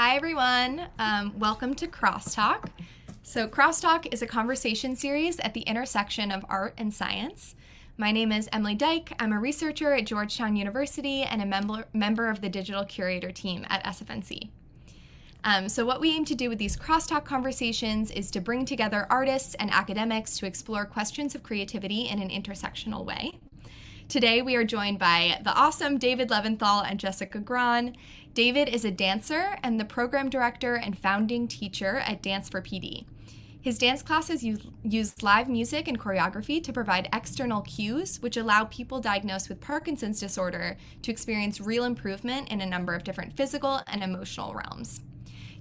Hi, everyone. Welcome to CrossTalk. So, CrossTalk is a conversation series at the intersection of art and science. My name is Emily Dyke. I'm a researcher at Georgetown University and a member of the digital curator team at SFNC. So what we aim to do with these crosstalk conversations is to bring together artists and academics to explore questions of creativity in an intersectional way. Today we are joined by the awesome David Leventhal and Jessica Grahn. David is a dancer and the program director and founding teacher at Dance for PD. His dance classes use live music and choreography to provide external cues, which allow people diagnosed with Parkinson's disorder to experience real improvement in a number of different physical and emotional realms.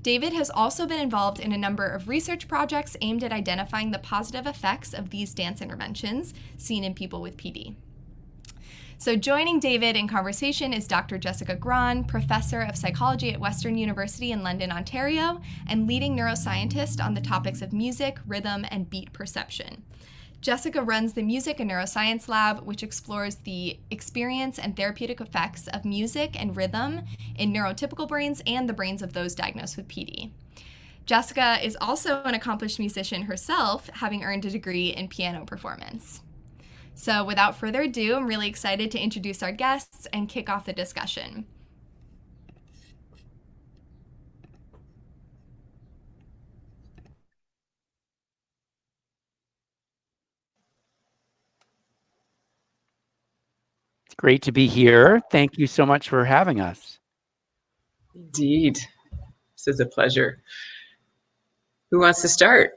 David has also been involved in a number of research projects aimed at identifying the positive effects of these dance interventions seen in people with PD. So joining David in conversation is Dr. Jessica Grahn, professor of psychology at Western University in London, Ontario, and leading neuroscientist on the topics of music, rhythm, and beat perception. Jessica runs the Music and Neuroscience Lab, which explores the experience and therapeutic effects of music and rhythm in neurotypical brains and the brains of those diagnosed with PD. Jessica is also an accomplished musician herself, having earned a degree in piano performance. So without further ado, I'm really excited to introduce our guests and kick off the discussion. It's great to be here. Thank you so much for having us. Indeed. This is a pleasure. Who wants to start?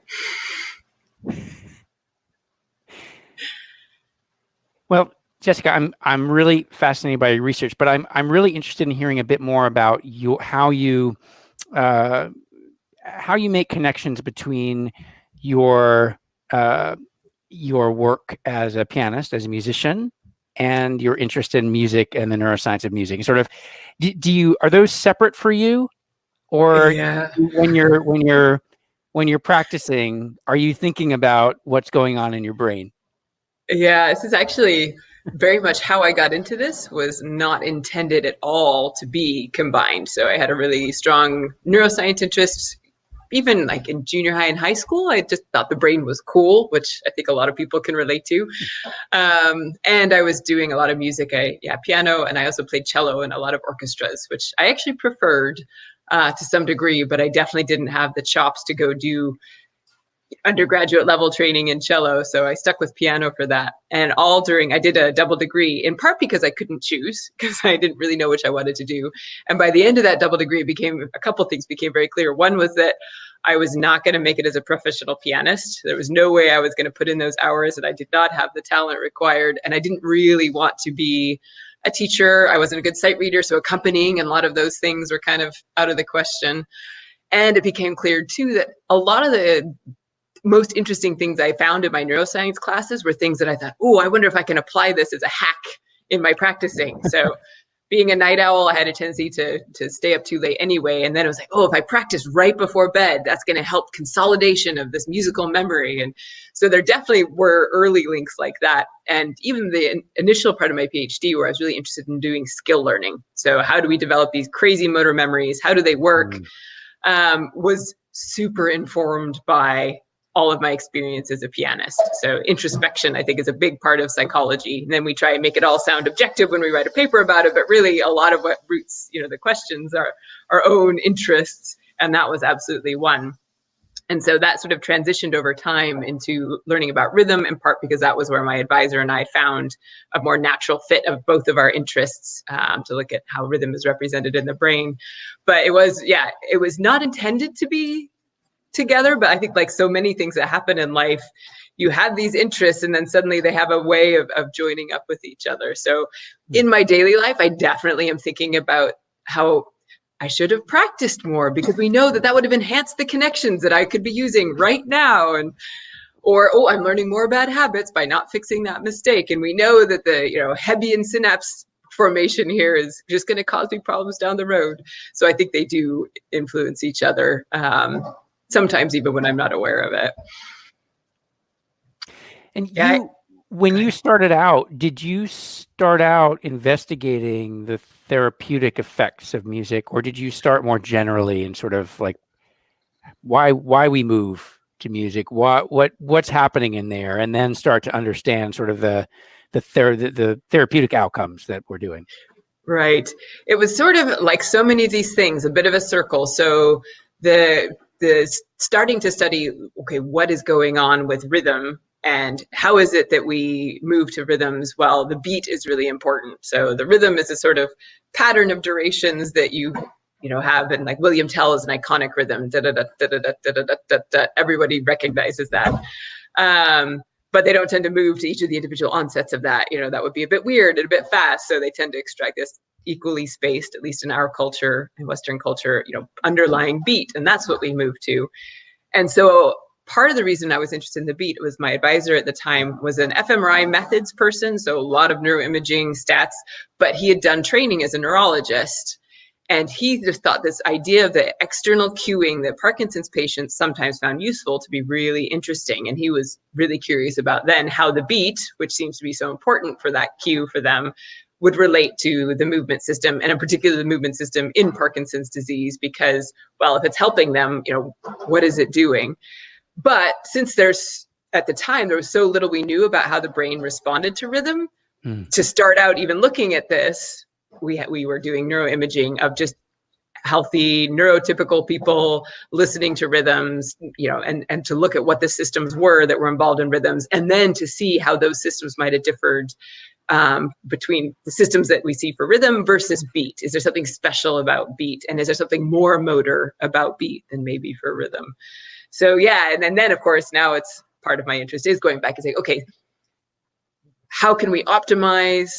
Well, Jessica, I'm really fascinated by your research, but I'm really interested in hearing a bit more about how you make connections between your work as a pianist, as a musician, and your interest in music and the neuroscience of music. Sort of, are those separate for you, or Yeah. when you're practicing, are you thinking about what's going on in your brain? Yeah, this is actually very much how I got into this, was not intended at all to be combined. So I had a really strong neuroscience interest, even like in junior high and high school. I just thought the brain was cool, which I think a lot of people can relate to. And I was doing a lot of music, piano, and I also played cello in a lot of orchestras, which I actually preferred to some degree, but I definitely didn't have the chops to go do undergraduate level training in cello. So I stuck with piano for that. And I did a double degree, in part because I couldn't choose, because I didn't really know which I wanted to do. And by the end of that double degree, a couple things became very clear. One was that I was not going to make it as a professional pianist. There was no way I was going to put in those hours, and I did not have the talent required. And I didn't really want to be a teacher. I wasn't a good sight reader, so accompanying and a lot of those things were kind of out of the question. And it became clear too that a lot of the most interesting things I found in my neuroscience classes were things that I thought, I wonder if I can apply this as a hack in my practicing. So being a night owl, I had a tendency to stay up too late anyway. And then it was like, if I practice right before bed, that's going to help consolidation of this musical memory. And so there definitely were early links like that. And even the initial part of my PhD, where I was really interested in doing skill learning. So how do we develop these crazy motor memories? How do they work? Was super informed by all of my experience as a pianist. So introspection, I think, is a big part of psychology. And then we try and make it all sound objective when we write a paper about it, but really a lot of what roots, the questions are our own interests. And that was absolutely one. And so that sort of transitioned over time into learning about rhythm, in part because that was where my advisor and I found a more natural fit of both of our interests, to look at how rhythm is represented in the brain. But it was not intended to be together, but I think, like so many things that happen in life, you have these interests and then suddenly they have a way of joining up with each other. So in my daily life, I definitely am thinking about how I should have practiced more, because we know that would have enhanced the connections that I could be using right now. Or I'm learning more bad habits by not fixing that mistake. And we know that the Hebbian synapse formation here is just going to cause me problems down the road. So I think they do influence each other. Sometimes even when I'm not aware of it. And when you started out, did you start out investigating the therapeutic effects of music, or did you start more generally and sort of like why we move to music, what's happening in there, and then start to understand sort of the therapeutic outcomes that we're doing? Right. It was sort of like so many of these things, a bit of a circle. So the starting to study, okay, what is going on with rhythm and how is it that we move to rhythms? Well, the beat is really important. So the rhythm is a sort of pattern of durations that you have, and like William Tell is an iconic rhythm. Da, da, da, da, da, da, da, da, da, da. Everybody recognizes that. But they don't tend to move to each of the individual onsets of that. That would be a bit weird and a bit fast. So they tend to extract this equally spaced, at least in our culture, in Western culture, underlying beat. And that's what we move to. And so part of the reason I was interested in the beat was my advisor at the time was an fMRI methods person. So a lot of neuroimaging stats, but he had done training as a neurologist. And he just thought this idea of the external cueing that Parkinson's patients sometimes found useful to be really interesting. And he was really curious about then how the beat, which seems to be so important for that cue for them, would relate to the movement system, and in particular the movement system in Parkinson's disease, because, well, if it's helping them, what is it doing? But since at the time, there was so little we knew about how the brain responded to rhythm, to start out even looking at this, we were doing neuroimaging of just healthy neurotypical people listening to rhythms, and to look at what the systems were that were involved in rhythms, and then to see how those systems might have differed between the systems that we see for rhythm versus beat. Is there something special about beat? And is there something more motor about beat than maybe for rhythm? So yeah, and then of course, now it's part of my interest is going back and saying, okay, how can we optimize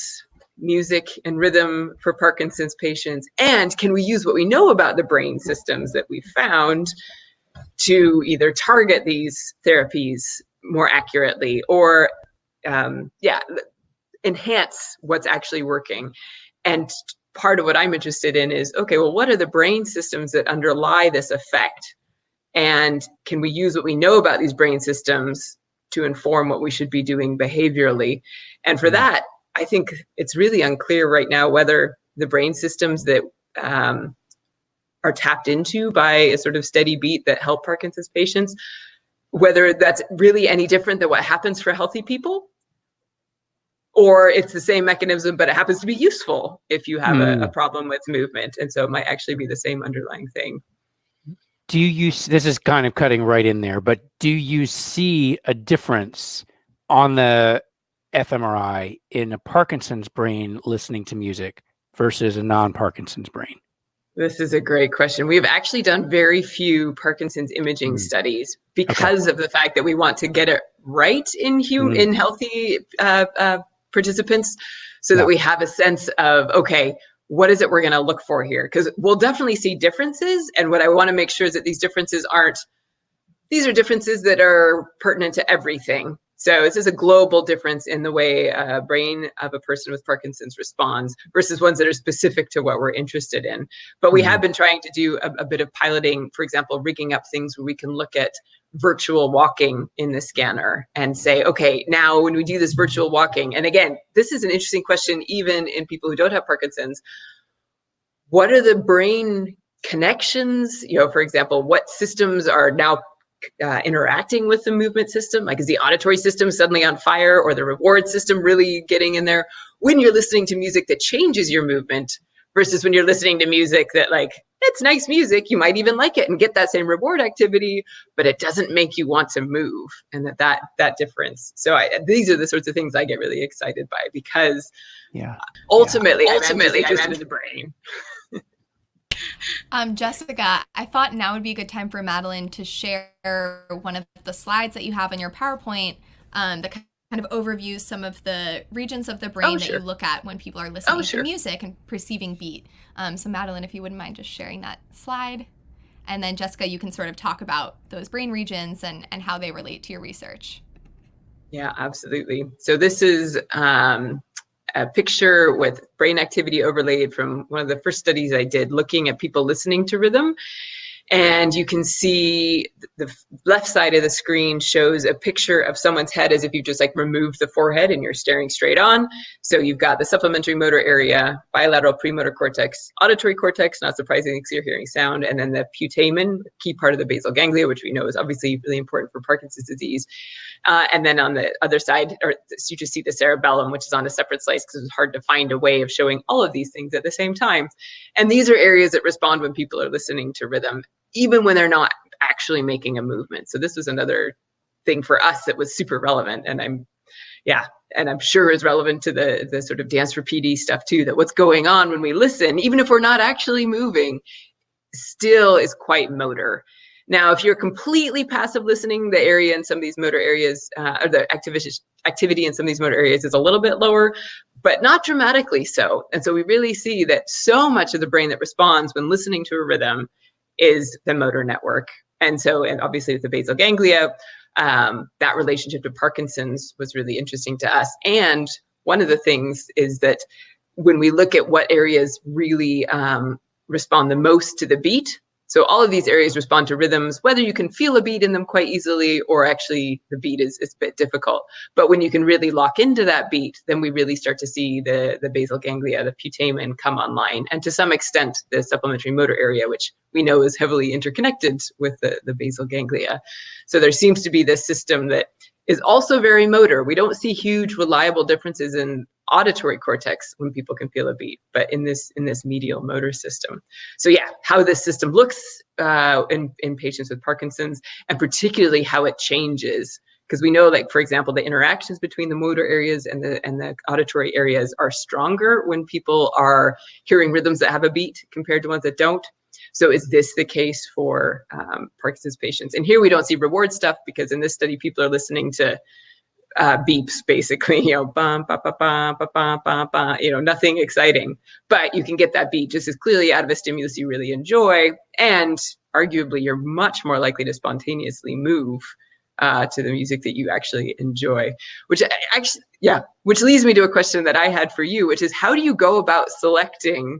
music and rhythm for Parkinson's patients? And can we use what we know about the brain systems that we found to either target these therapies more accurately or, enhance what's actually working? And part of what I'm interested in is, okay, well, what are the brain systems that underlie this effect? And can we use what we know about these brain systems to inform what we should be doing behaviorally? And for that, I think it's really unclear right now whether the brain systems that are tapped into by a sort of steady beat that help Parkinson's patients, whether that's really any different than what happens for healthy people, or it's the same mechanism, but it happens to be useful if you have a problem with movement. And so it might actually be the same underlying thing. Do you this is kind of cutting right in there, but do you see a difference on the fMRI in a Parkinson's brain listening to music versus a non-Parkinson's brain? This is a great question. We've actually done very few Parkinson's imaging studies because of the fact that we want to get it right in healthy participants, so that we have a sense of, okay, what is it we're going to look for here? Because we'll definitely see differences. And what I want to make sure is that these differences these are differences that are pertinent to everything. So this is a global difference in the way a brain of a person with Parkinson's responds versus ones that are specific to what we're interested in. But we have been trying to do a bit of piloting, for example, rigging up things where we can look at virtual walking in the scanner and say, okay, now when we do this virtual walking, and again, this is an interesting question, even in people who don't have Parkinson's, what are the brain connections? For example, what systems are now interacting with the movement system? Like, is the auditory system suddenly on fire, or the reward system really getting in there when you're listening to music that changes your movement versus when you're listening to music that, like, it's nice music, you might even like it and get that same reward activity, but it doesn't make you want to move, and that difference. So these are the sorts of things I get really excited by, because ultimately I'm interested in the brain. Jessica, I thought now would be a good time for Madeline to share one of the slides that you have in your PowerPoint that kind of overviews some of the regions of the brain that you look at when people are listening to music and perceiving beat. So Madeline, if you wouldn't mind just sharing that slide. And then Jessica, you can sort of talk about those brain regions and how they relate to your research. Yeah, absolutely. So this is a picture with brain activity overlaid from one of the first studies I did looking at people listening to rhythm. And you can see the left side of the screen shows a picture of someone's head as if you just like removed the forehead and you're staring straight on. So you've got the supplementary motor area, bilateral premotor cortex, auditory cortex, not surprisingly because you're hearing sound, and then the putamen, key part of the basal ganglia, which we know is obviously really important for Parkinson's disease. And then on the other side, you just see the cerebellum, which is on a separate slice because it's hard to find a way of showing all of these things at the same time. And these are areas that respond when people are listening to rhythm, even when they're not actually making a movement. So this was another thing for us that was super relevant. And I'm sure is relevant to the sort of dance for PD stuff too, that what's going on when we listen, even if we're not actually moving, still is quite motor. Now, if you're completely passive listening, the area in some of these motor areas, or the activity in some of these motor areas is a little bit lower, but not dramatically so. And so we really see that so much of the brain that responds when listening to a rhythm is the motor network. And obviously with the basal ganglia, that relationship to Parkinson's was really interesting to us. And one of the things is that when we look at what areas really respond the most to the beat, so all of these areas respond to rhythms, whether you can feel a beat in them quite easily or actually the beat is a bit difficult. But when you can really lock into that beat, then we really start to see the basal ganglia, the putamen come online. And to some extent, the supplementary motor area, which we know is heavily interconnected with the basal ganglia. So there seems to be this system that is also very motor. We don't see huge reliable differences in auditory cortex when people can feel a beat, but in this medial motor system. So yeah, how this system looks in patients with Parkinson's, and particularly how it changes, because we know, like for example, the interactions between the motor areas and the auditory areas are stronger when people are hearing rhythms that have a beat compared to ones that don't. So is this the case for Parkinson's patients? And here we don't see reward stuff, because in this study, people are listening to beeps, basically, bum, ba, ba, ba, ba, ba, ba, ba, nothing exciting. But you can get that beat just as clearly out of a stimulus you really enjoy. And arguably, you're much more likely to spontaneously move to the music that you actually enjoy, which leads me to a question that I had for you, which is how do you go about selecting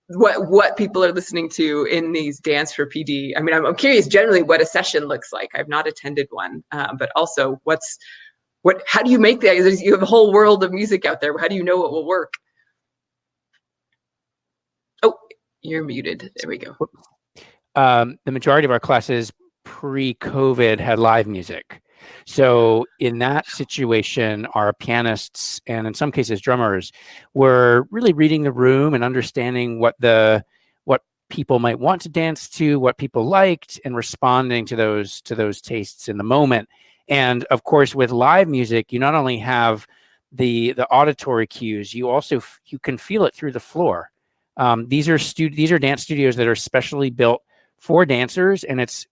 what people are listening to in these dance for PD? I mean, I'm curious generally what a session looks like. I've not attended one, but also how do you make that? You have a whole world of music out there. How do you know what will work? Oh, you're muted. There we go. The majority of our classes pre-COVID had live music. So in that situation, our pianists and in some cases drummers were really reading the room and understanding what people might want to dance to, what people liked, and responding to those tastes in the moment. And of course, with live music, you not only have the auditory cues, you can feel it through the floor. These are dance studios that are specially built for dancers, and it's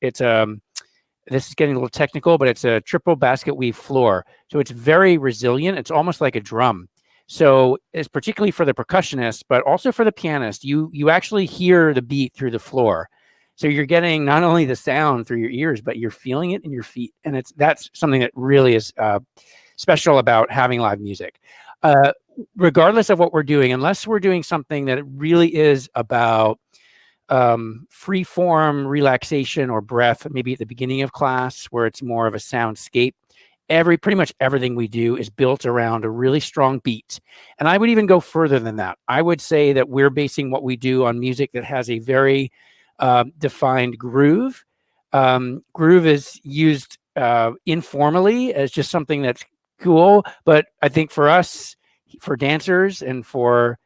this is getting a little technical, but it's a triple basket weave floor. So it's very resilient. It's almost like a drum. So it's particularly for the percussionist, but also for the pianist, you actually hear the beat through the floor. So you're getting not only the sound through your ears, but you're feeling it in your feet. And that's something that really is special about having live music. Regardless of what we're doing, unless we're doing something that really is about free form relaxation or breath, maybe at the beginning of class where it's more of a soundscape, pretty much everything we do is built around a really strong beat. And I would even go further than that. I would say that we're basing what we do on music that has a very defined groove. Groove is used informally as just something that's cool, but I think for us, for dancers and for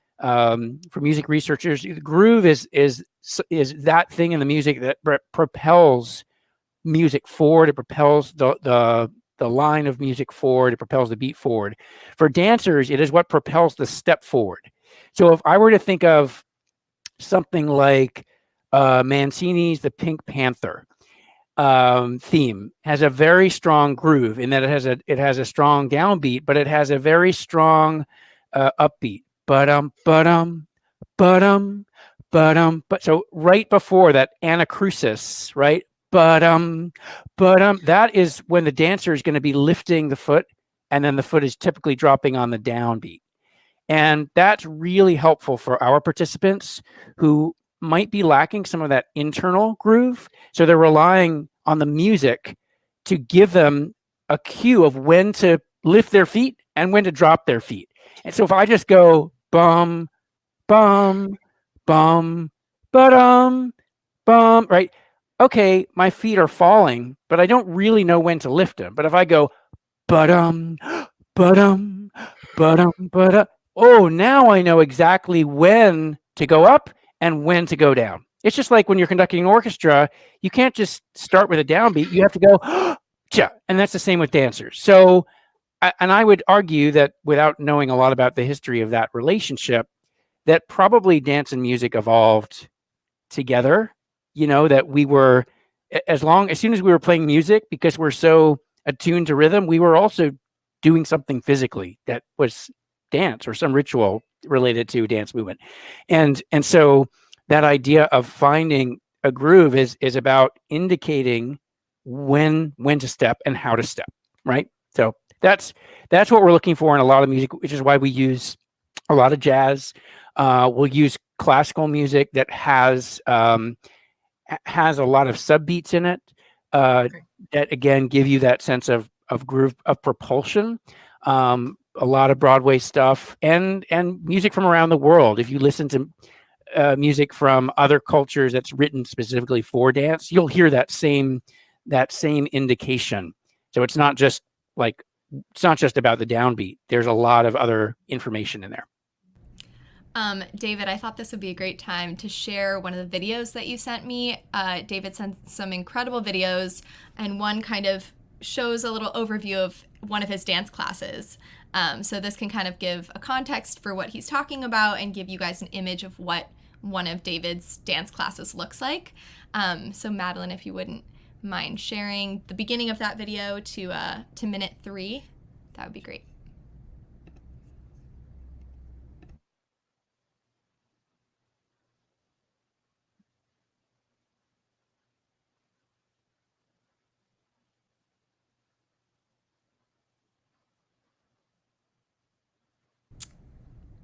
music researchers, the groove is that thing in the music that propels music forward. It propels the line of music forward. It propels the beat forward. For dancers, it is what propels the step forward. So if I were to think of something like Mancini's The Pink Panther theme, has a very strong groove in that it has a strong downbeat, but it has a very strong upbeat. But so right before that anacrusis, right? That is when the dancer is going to be lifting the foot, and then the foot is typically dropping on the downbeat. And that's really helpful for our participants who might be lacking some of that internal groove. So they're relying on the music to give them a cue of when to lift their feet and when to drop their feet. And so if I just go bum, bum, bum, ba-dum, bum, right? Okay, my feet are falling, but I don't really know when to lift them. But if I go ba-dum, ba-dum, ba-dum, ba-dum, oh, now I know exactly when to go up and when to go down. It's just like when you're conducting an orchestra, you can't just start with a downbeat. You have to go, cha, and that's the same with dancers. So, and I would argue that without knowing a lot about the history of that relationship, that probably dance and music evolved together. You know, that we were, as soon as we were playing music, because we're so attuned to rhythm, we were also doing something physically that was dance or some ritual related to dance movement. And so that idea of finding a groove is about indicating when to step and how to step, right? So that's what we're looking for in a lot of music, which is why we use a lot of jazz. We'll use classical music that has a lot of subbeats in it, that again give you that sense of groove, of propulsion. A lot of Broadway stuff and music from around the world. If you listen to music from other cultures that's written specifically for dance, you'll hear that same indication. So it's not just about the downbeat. There's a lot of other information in there. David, I thought this would be a great time to share one of the videos that you sent me. David sent some incredible videos, and one kind of shows a little overview of one of his dance classes. So this can kind of give a context for what he's talking about and give you guys an image of what one of David's dance classes looks like. So Madeline, if you wouldn't mind sharing the beginning of that video to minute 3, that would be great.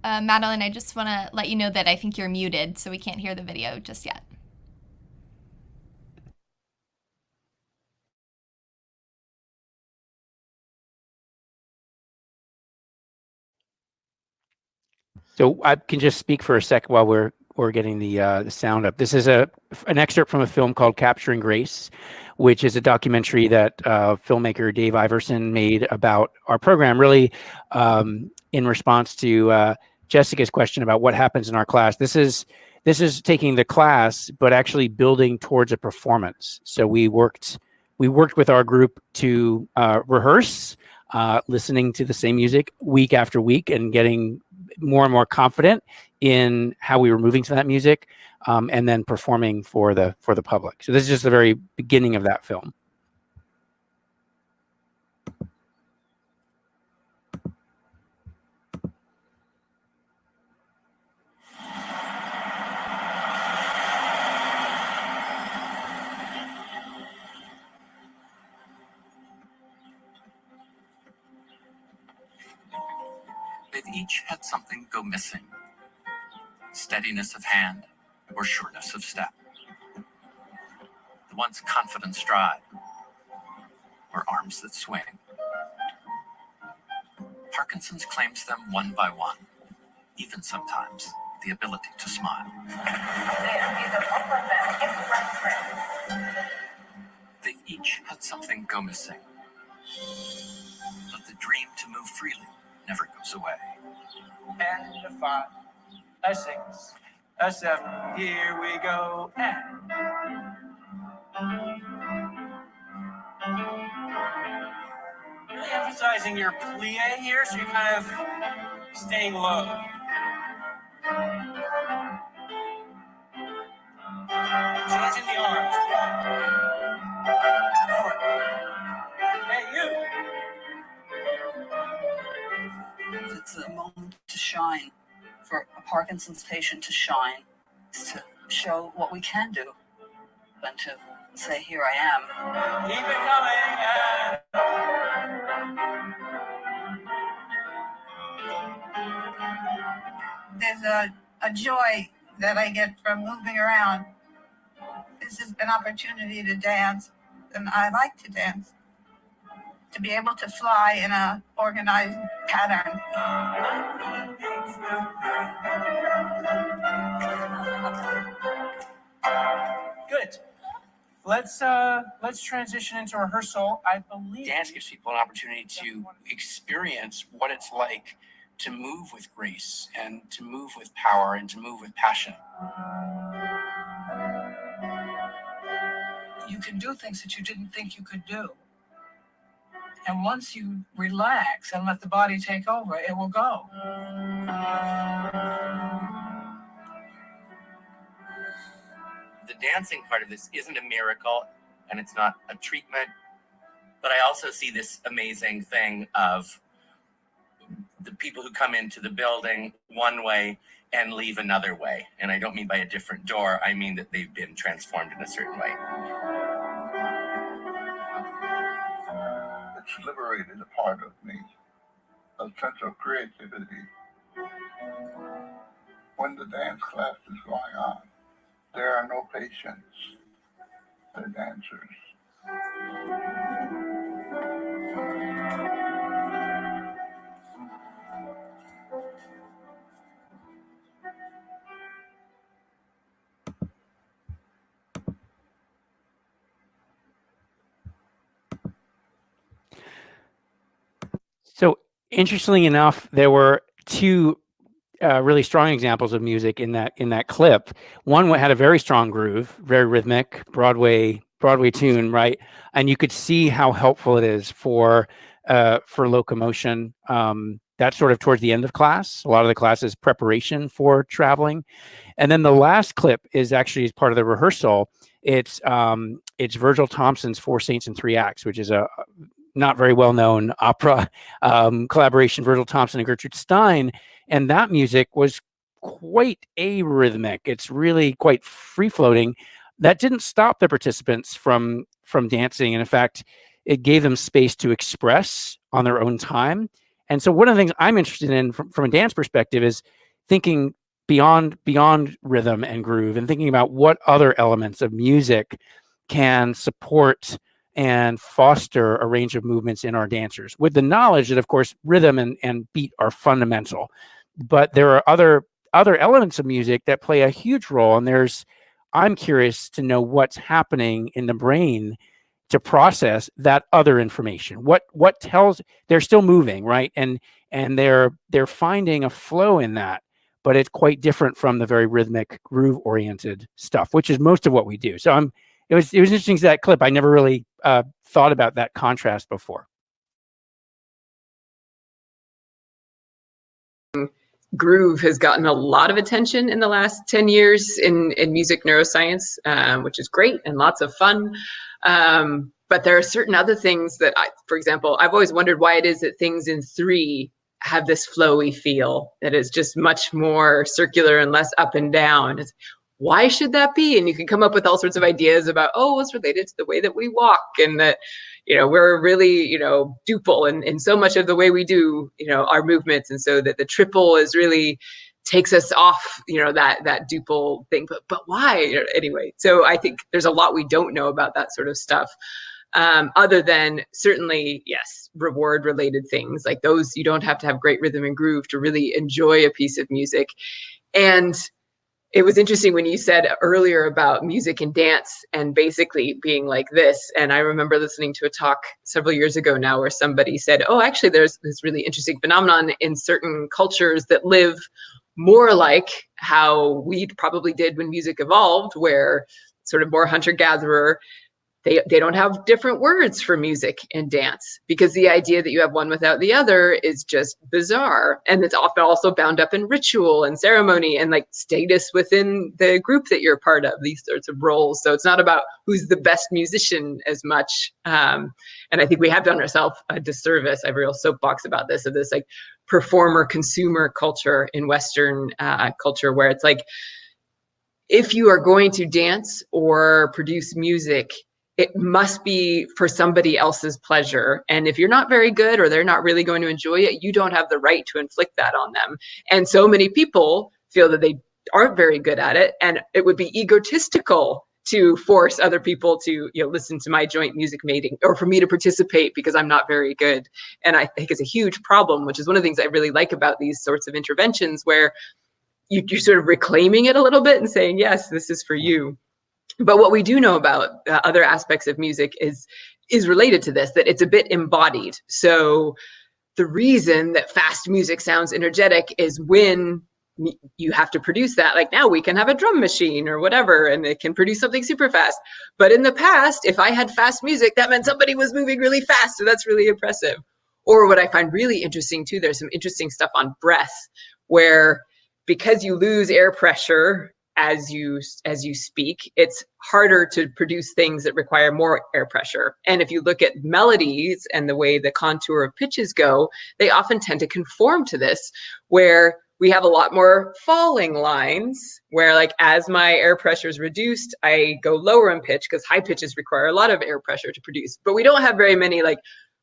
Madeline, I just want to let you know that I think you're muted, so we can't hear the video just yet. So I can just speak for a sec while we're getting the sound up. This is an excerpt from a film called Capturing Grace, which is a documentary that filmmaker Dave Iverson made about our program, really in response to Jessica's question about what happens in our class. This is taking the class, but actually building towards a performance. So we worked with our group to rehearse, listening to the same music week after week and getting more and more confident in how we were moving to that music, and then performing for the public. So this is just the very beginning of that film. They've each had something go missing. Steadiness of hand or sureness of step. The once confident stride or arms that swing. Parkinson's claims them one by one, even sometimes the ability to smile. They've each had something go missing. But the dream to move freely never goes away. And a 5, a 6, a 7, here we go, and. Really emphasizing your plie here, so you're kind of staying low. Changing the arms. Hey, you! It's a moment to shine, for a Parkinson's patient to shine, is to show what we can do, and to say, here I am. Keep it coming, There's a joy that I get from moving around. This is an opportunity to dance, and I like to dance. To be able to fly in a organized pattern. Good. Let's transition into rehearsal. I believe Dance gives people an opportunity to experience what it's like to move with grace and to move with power and to move with passion. You can do things that you didn't think you could do. And once you relax and let the body take over, it will go. The dancing part of this isn't a miracle and it's not a treatment, but I also see this amazing thing of the people who come into the building one way and leave another way. And I don't mean by a different door, I mean that they've been transformed in a certain way. It's liberated a part of me, a sense of creativity. When the dance class is going on, there are no patients, they're dancers. So interestingly enough, there were two really strong examples of music in that clip. One had a very strong groove, very rhythmic, Broadway tune, right? And you could see how helpful it is for locomotion. That's sort of towards the end of class. A lot of the class is preparation for traveling. And then the last clip is actually as part of the rehearsal. It's Virgil Thompson's Four Saints and Three Acts, which is a not very well-known opera collaboration, Virgil Thompson and Gertrude Stein. And that music was quite arrhythmic. It's really quite free-floating. That didn't stop the participants from dancing. And in fact, it gave them space to express on their own time. And so one of the things I'm interested in from a dance perspective is thinking beyond rhythm and groove and thinking about what other elements of music can support and foster a range of movements in our dancers, with the knowledge that, of course, rhythm and beat are fundamental. But there are other elements of music that play a huge role. And I'm curious to know what's happening in the brain to process that other information. What tells they're still moving, right? And they're finding a flow in that, but it's quite different from the very rhythmic, groove-oriented stuff, which is most of what we do. So it was interesting to that clip. I never really thought about that contrast before. Groove has gotten a lot of attention in the last 10 years in music neuroscience, which is great and lots of fun. But there are certain other things that, for example, I've always wondered why it is that things in 3 have this flowy feel that is just much more circular and less up and down. Why should that be? And you can come up with all sorts of ideas about, it's related to the way that we walk, and that, we're really, duple in so much of the way we do, our movements. And so that the triple is really takes us off, that duple thing. But why? Anyway, so I think there's a lot we don't know about that sort of stuff. Other than certainly, yes, reward related things like those. You don't have to have great rhythm and groove to really enjoy a piece of music. And it was interesting when you said earlier about music and dance and basically being like this. And I remember listening to a talk several years ago now where somebody said, actually, there's this really interesting phenomenon in certain cultures that live more like how we probably did when music evolved, where sort of more hunter-gatherer, they don't have different words for music and dance, because the idea that you have one without the other is just bizarre. And it's often also bound up in ritual and ceremony and like status within the group that you're part of, these sorts of roles. So it's not about who's the best musician as much. And I think we have done ourselves a disservice. I have a real soapbox about this, of this like performer consumer culture in Western culture, where it's like, if you are going to dance or produce music, it must be for somebody else's pleasure. And if you're not very good or they're not really going to enjoy it, you don't have the right to inflict that on them. And so many people feel that they aren't very good at it, and it would be egotistical to force other people to listen to my joint music mating, or for me to participate because I'm not very good. And I think it's a huge problem, which is one of the things I really like about these sorts of interventions, where you're sort of reclaiming it a little bit and saying, yes, this is for you. But what we do know about other aspects of music is related to this, that it's a bit embodied. So the reason that fast music sounds energetic is when you have to produce that. Like now we can have a drum machine or whatever, and it can produce something super fast. But in the past, if I had fast music, that meant somebody was moving really fast. So that's really impressive. Or what I find really interesting too, there's some interesting stuff on breath, where because you lose air pressure as you speak, it's harder to produce things that require more air pressure. And if you look at melodies and the way the contour of pitches go, they often tend to conform to this, where we have a lot more falling lines, where like as my air pressure is reduced, I go lower in pitch, because high pitches require a lot of air pressure to produce. But we don't have very many like,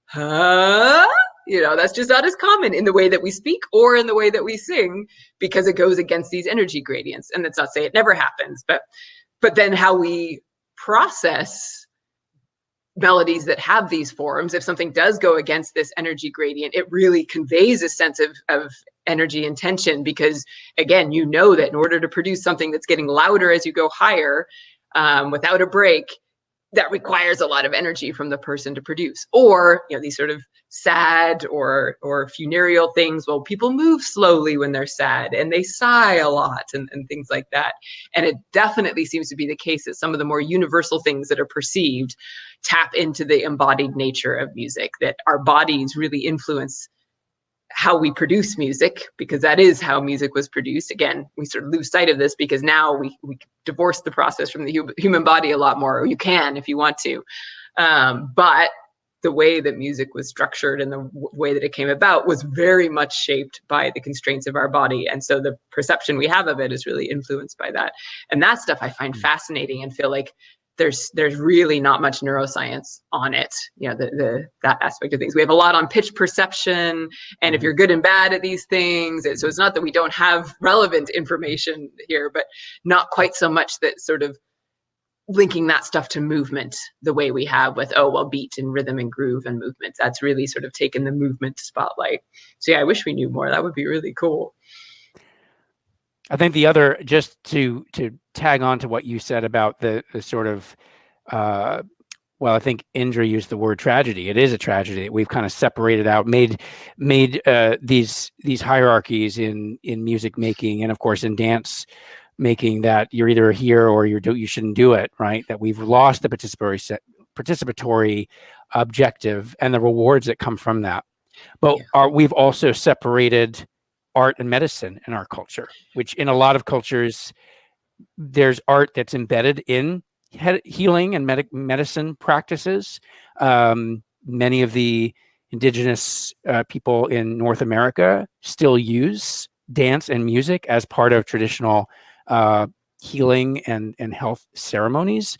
huh? That's just not as common in the way that we speak or in the way that we sing, because it goes against these energy gradients. And that's not to say it never happens, but then how we process melodies that have these forms, if something does go against this energy gradient, it really conveys a sense of energy and tension, because again, that in order to produce something that's getting louder as you go higher, without a break, that requires a lot of energy from the person to produce. Or these sort of sad or funereal things. Well, people move slowly when they're sad, and they sigh a lot, and things like that. And it definitely seems to be the case that some of the more universal things that are perceived tap into the embodied nature of music, that our bodies really influence how we produce music, because that is how music was produced. Again, we sort of lose sight of this because now we divorce the process from the human body a lot more, or you can if you want to. But the way that music was structured and the way that it came about was very much shaped by the constraints of our body. And so the perception we have of it is really influenced by that. And that stuff I find fascinating, and feel like there's really not much neuroscience on it, that aspect of things. We have a lot on pitch perception, and if you're good and bad at these things. So it's not that we don't have relevant information here, but not quite so much that sort of linking that stuff to movement the way we have with, beat and rhythm and groove and movement. That's really sort of taken the movement spotlight. So yeah, I wish we knew more. That would be really cool. I think the other, just to tag on to what you said about the sort of, I think Indra used the word tragedy. It is a tragedy that we've kind of separated out, made these hierarchies in music making, and of course in dance making, that you're either here or you shouldn't do it, right? That we've lost the participatory objective and the rewards that come from that. But we've also separated art and medicine in our culture, which in a lot of cultures, there's art that's embedded in healing and medicine practices. Many of the indigenous people in North America still use dance and music as part of traditional healing and health ceremonies,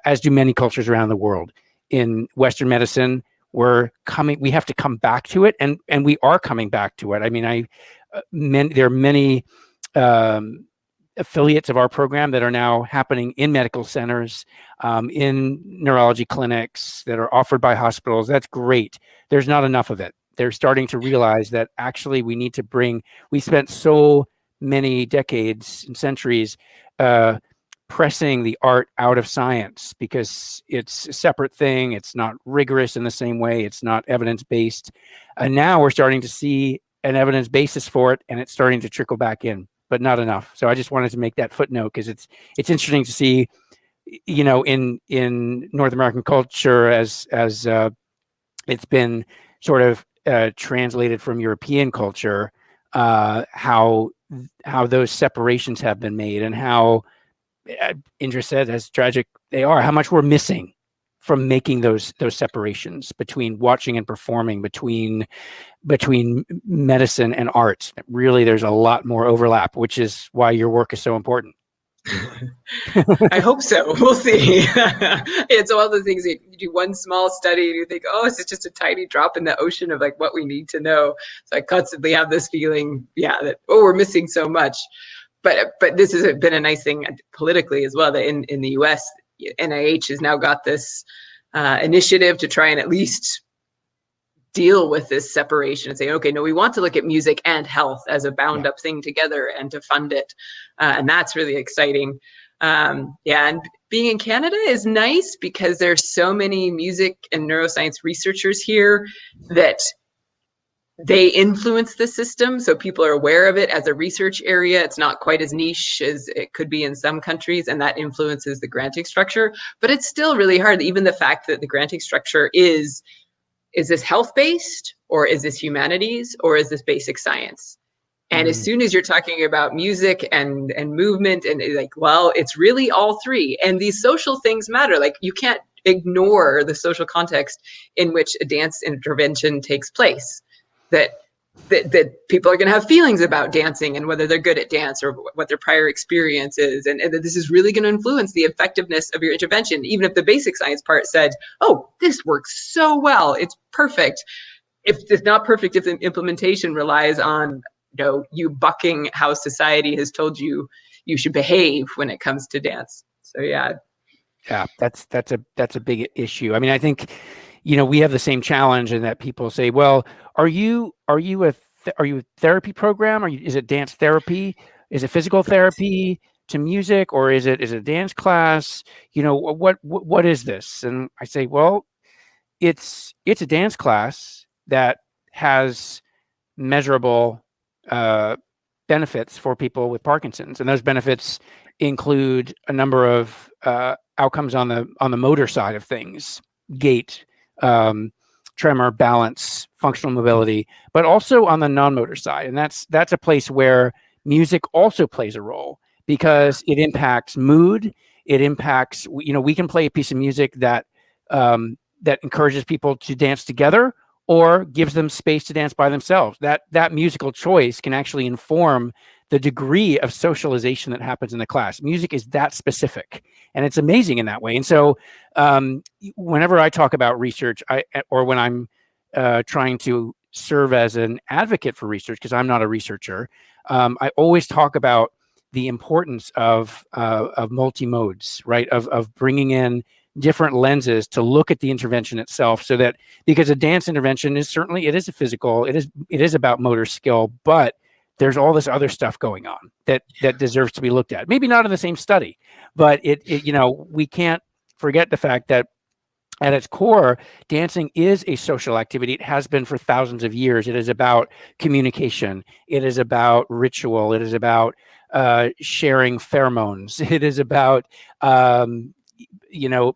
as do many cultures around the world. In Western medicine, we have to come back to it, and we are coming back to it. I mean, there are many affiliates of our program that are now happening in medical centers, in neurology clinics that are offered by hospitals. That's great. There's not enough of it. They're starting to realize that actually we spent so many decades and centuries pressing the art out of science because it's a separate thing. It's not rigorous in the same way. It's not evidence-based. And now we're starting to see an evidence basis for it, and it's starting to trickle back in, but not enough. So I just wanted to make that footnote, because it's interesting to see, in North American culture, as it's been sort of translated from European culture, how those separations have been made, and how Indra said, as tragic they are, how much we're missing from making those separations between watching and performing, between medicine and art. Really, there's a lot more overlap, which is why your work is so important. I hope so. We'll see. It's all the things you do one small study and you think, it's just a tiny drop in the ocean of like what we need to know. So I constantly have this feeling, that, we're missing so much. but this has been a nice thing politically as well, that in the US, NIH has now got this initiative to try and at least deal with this separation and say, okay, no, we want to look at music and health as a bound up thing together and to fund it. And that's really exciting. And being in Canada is nice because there's so many music and neuroscience researchers here that they influence the system. So people are aware of it as a research area. It's not quite as niche as it could be in some countries, and that influences the granting structure. But it's still really hard. Even the fact that the granting structure is this health-based, or is this humanities, or is this basic science? And as soon as you're talking about music and movement, and like, well, it's really all three. And these social things matter. Like, you can't ignore the social context in which a dance intervention takes place. That people are going to have feelings about dancing and whether they're good at dance or what their prior experience is. And that this is really going to influence the effectiveness of your intervention. Even if the basic science part said, oh, this works so well, it's perfect. If it's not perfect, if the implementation relies on, you bucking how society has told you you should behave when it comes to dance. So yeah, that's a big issue. I mean, I think, we have the same challenge in that people say, well, are you a therapy program? Is it dance therapy? Is it physical therapy to music, or is it a dance class? What is this? And I say, well, it's a dance class that has measurable benefits for people with Parkinson's, and those benefits include a number of outcomes on the motor side of things: gait, tremor, balance, functional mobility, but also on the non-motor side. And that's a place where music also plays a role, because it impacts mood. It impacts, we can play a piece of music that encourages people to dance together, or gives them space to dance by themselves. That musical choice can actually inform the degree of socialization that happens in the class. Music is that specific, and it's amazing in that way. And so whenever I talk about research, or when I'm trying to serve as an advocate for research, because I'm not a researcher, I always talk about the importance of multi-modes, right? Of bringing in different lenses to look at the intervention itself, so that, because a dance intervention is certainly, it is a physical, it is about motor skill, but there's all this other stuff going on that deserves to be looked at. Maybe not in the same study, but we can't forget the fact that at its core, dancing is a social activity. It has been for thousands of years. It is about communication. It is about ritual. It is about sharing pheromones. It is about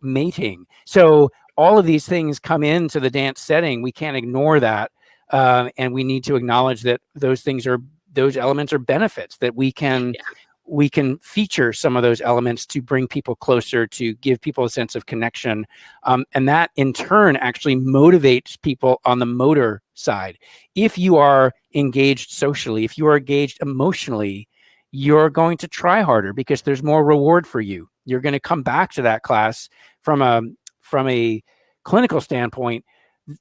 mating. So all of these things come into the dance setting. We can't ignore that, and we need to acknowledge that those elements are benefits, that we can feature some of those elements to bring people closer, to give people a sense of connection, and that in turn actually motivates people on the motor side. If you are engaged socially, if you are engaged emotionally, you're going to try harder because there's more reward for you. You're going to come back to that class. From a clinical standpoint,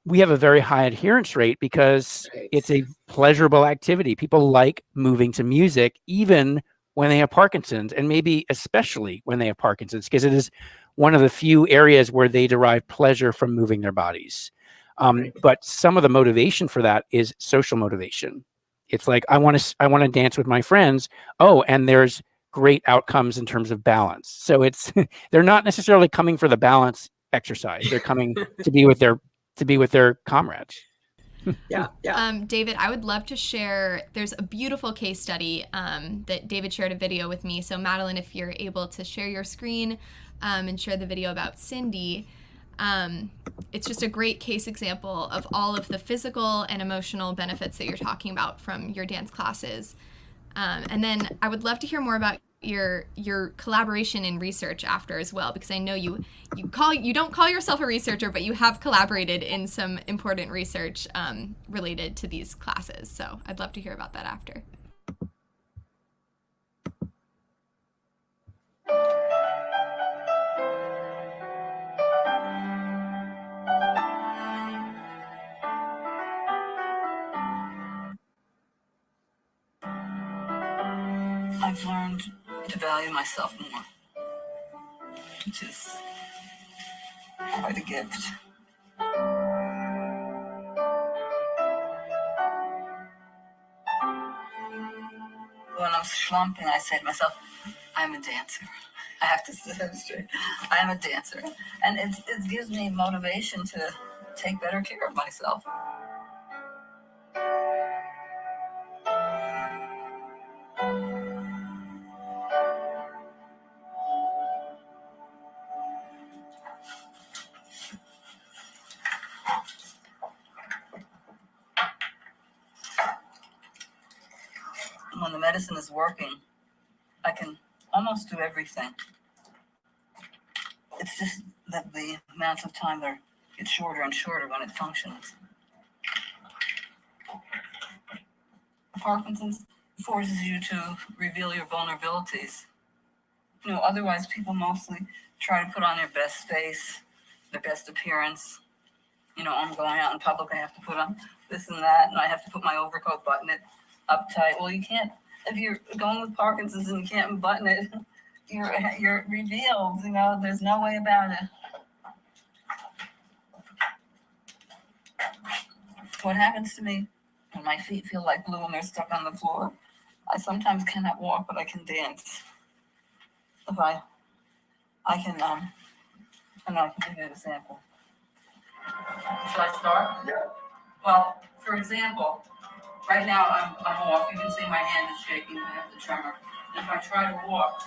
we have a very high adherence rate because it's a pleasurable activity. People like moving to music, even when they have Parkinson's, and maybe especially when they have Parkinson's, because it is one of the few areas where they derive pleasure from moving their bodies. But some of the motivation for that is social motivation. It's like, I want to dance with my friends. Oh, and there's great outcomes in terms of balance. So it's they're not necessarily coming for the balance exercise. They're coming to be with their comrades. Yeah. David, I would love to share. There's a beautiful case study that David shared a video with me. So Madeline, if you're able to share your screen and share the video about Cindy. It's just a great case example of all of the physical and emotional benefits that you're talking about from your dance classes. And then I would love to hear more about your collaboration in research after as well, because I know you don't call yourself a researcher, but you have collaborated in some important research related to these classes. So I'd love to hear about that after. I've learned to value myself more, which is quite a gift. When I'm slumping, I say to myself, I'm a dancer. I have to sit up straight. I am a dancer. And it gives me motivation to take better care of myself. When the medicine is working, I can almost do everything. It's just that the amounts of time there get shorter and shorter when it functions. Parkinson's forces you to reveal your vulnerabilities. You know, otherwise people mostly try to put on their best face, their best appearance. You know, I'm going out in public, I have to put on this and that, and I have to put my overcoat, button it up tight. Well, you can't, if you're going with Parkinson's and you can't button it, you're revealed, you know, there's no way about it. What happens to me when my feet feel like glue and they're stuck on the floor? I sometimes cannot walk, but I can dance. If I can, I know I can give you an example. Should I start? Yeah. Well, for example, right now I'm off. You can see my hand is shaking. I have the tremor. And if I try to walk,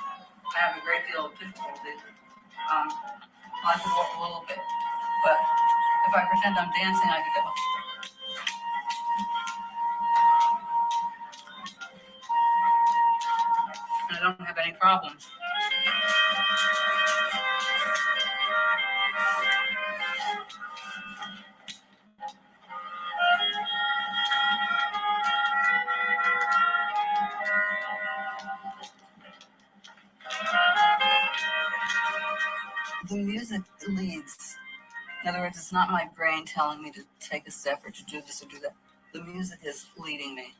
I have a great deal of difficulty. I can walk a little bit, but if I pretend I'm dancing, I can go. And I don't have any problems. The music leads. In other words, it's not my brain telling me to take a step or to do this or do that. The music is leading me.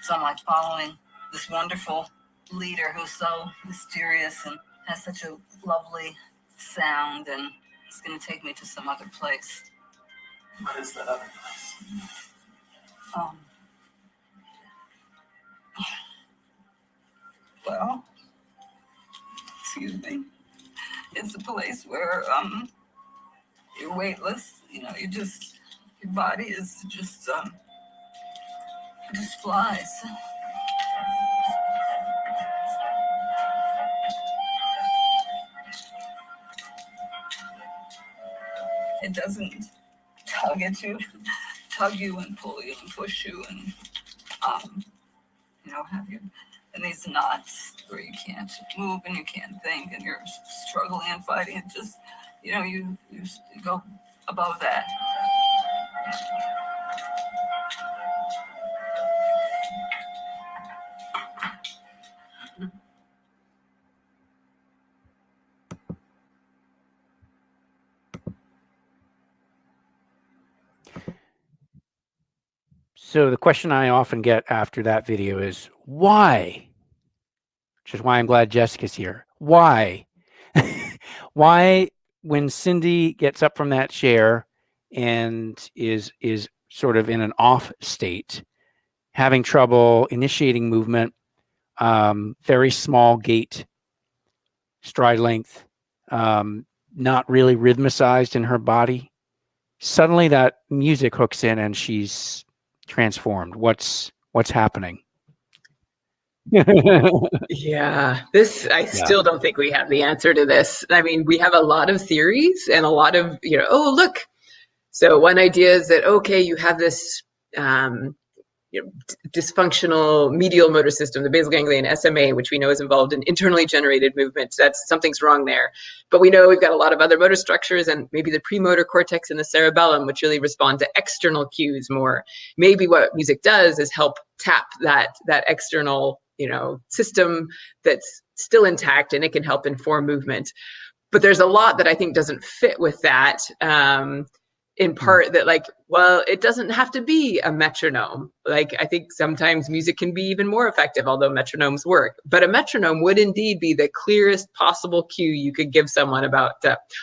So I'm like following this wonderful leader who's so mysterious and has such a lovely sound, and it's going to take me to some other place. What is that other place? Well, excuse me. It's a place where you're weightless. You know, your body is just flies. It doesn't tug at you, tug you and pull you and push you and have you in these knots where you can't move and you can't think and you're struggling and fighting. It just, you go above that. So the question I often get after that video is why? Which is why I'm glad Jessica's here. Why? Why, when Cindy gets up from that chair and is sort of in an off state, having trouble initiating movement, very small gait, stride length, not really rhythmicized in her body, suddenly that music hooks in and she's transformed. What's happening? Yeah, I still don't think we have the answer to this. I mean, we have a lot of theories and a lot of, oh, look. So one idea is that, okay, you have this dysfunctional medial motor system, the basal ganglion SMA, which we know is involved in internally generated movements. That's something's wrong there. But we know we've got a lot of other motor structures and maybe the premotor cortex and the cerebellum, which really respond to external cues more. Maybe what music does is help tap that external, system that's still intact, and it can help inform movement. But there's a lot that I think doesn't fit with that. in part that like, well, it doesn't have to be a metronome. Like, I think sometimes music can be even more effective, although metronomes work. But a metronome would indeed be the clearest possible cue you could give someone about,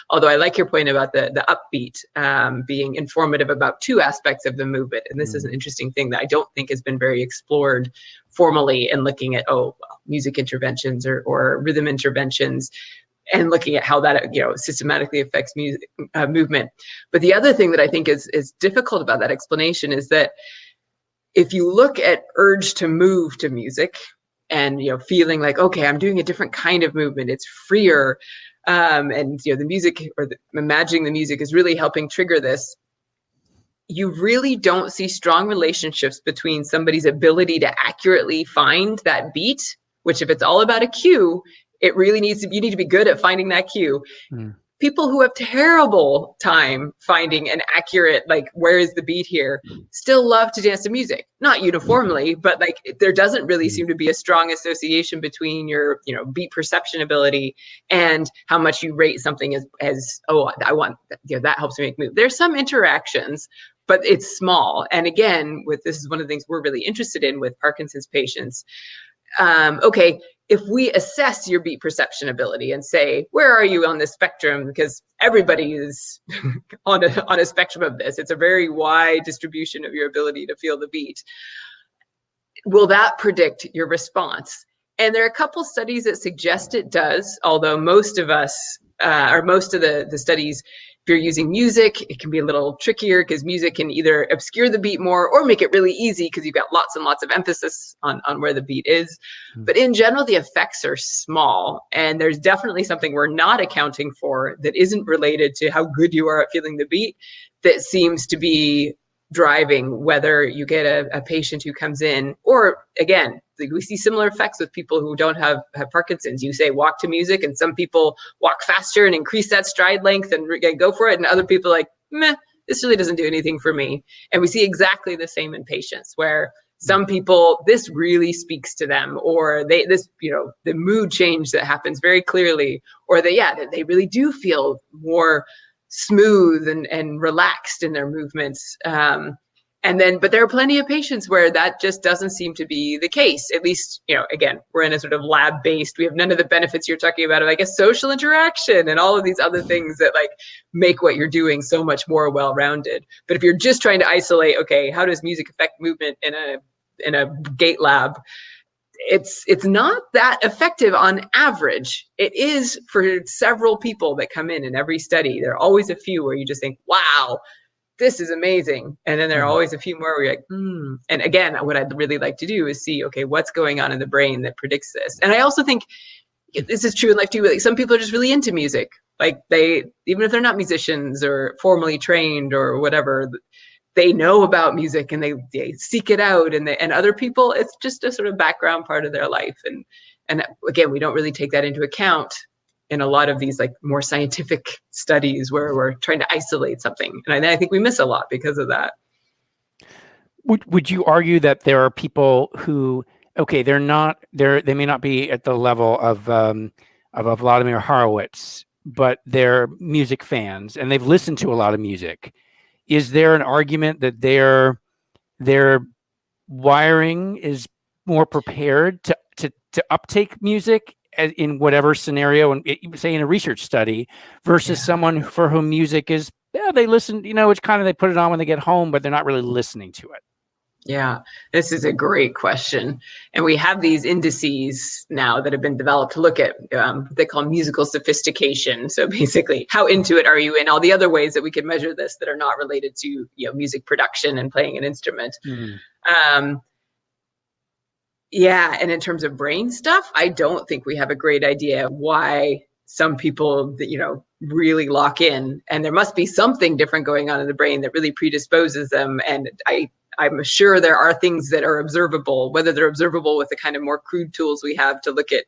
although I like your point about the upbeat being informative about two aspects of the movement. And this is an interesting thing that I don't think has been very explored formally in looking at, music interventions or rhythm interventions, and looking at how that systematically affects music movement. But the other thing that I think is difficult about that explanation is that if you look at urge to move to music and feeling like, okay, I'm doing a different kind of movement, it's freer, and the music or imagining the music is really helping trigger this, you really don't see strong relationships between somebody's ability to accurately find that beat, which if it's all about a cue, it really you need to be good at finding that cue. People who have terrible time finding an accurate, like, where is the beat here, still love to dance to music. Not uniformly, but like there doesn't really seem to be a strong association between your, beat perception ability and how much you rate something as I want, that helps me make move. There's some interactions, but it's small. And again, this is one of the things we're really interested in with Parkinson's patients. Okay, if we assess your beat perception ability and say, where are you on this spectrum? Because everybody is on a spectrum of this. It's a very wide distribution of your ability to feel the beat. Will that predict your response? And there are a couple studies that suggest it does, although most of us, or most of the studies, if you're using music, it can be a little trickier because music can either obscure the beat more or make it really easy because you've got lots and lots of emphasis on where the beat is. But in general, the effects are small. And there's definitely something we're not accounting for that isn't related to how good you are at feeling the beat that seems to be driving whether you get a patient who comes in, or again, we see similar effects with people who don't have Parkinson's. You say walk to music, and some people walk faster and increase that stride length and go for it, and other people are like, meh, this really doesn't do anything for me. And we see exactly the same in patients where some people, this really speaks to them, or the mood change that happens very clearly, or they really do feel more smooth and relaxed in their movements. But there are plenty of patients where that just doesn't seem to be the case. At least, again, we're in a sort of lab-based, we have none of the benefits you're talking about of, I guess, social interaction and all of these other things that like make what you're doing so much more well-rounded. But if you're just trying to isolate, okay, how does music affect movement in a gait lab? It's not that effective on average. It is for several people that come in every study. There are always a few where you just think, wow, this is amazing. And then there are always a few more where you're like, And again, what I'd really like to do is see, okay, what's going on in the brain that predicts this? And I also think this is true in life too. Like some people are just really into music. Like even if they're not musicians or formally trained or whatever, they know about music and they seek it out, and other people, it's just a sort of background part of their life. And again, we don't really take that into account in a lot of these like more scientific studies where we're trying to isolate something. And I think we miss a lot because of that. Would you argue that there are people who, okay, they may not be at the level of Vladimir Horowitz, but they're music fans and they've listened to a lot of music. Is there an argument that their wiring is more prepared to uptake music in whatever scenario, and say in a research study, versus someone for whom music is, they listen, it's kind of, they put it on when they get home, but they're not really listening to it? Yeah, this is a great question. And we have these indices now that have been developed to look at what they call musical sophistication. So basically, how into it are you in all the other ways that we can measure this that are not related to music production and playing an instrument. And in terms of brain stuff, I don't think we have a great idea why some people that, really lock in, and there must be something different going on in the brain that really predisposes them. And I'm sure there are things that are observable. Whether they're observable with the kind of more crude tools we have to look at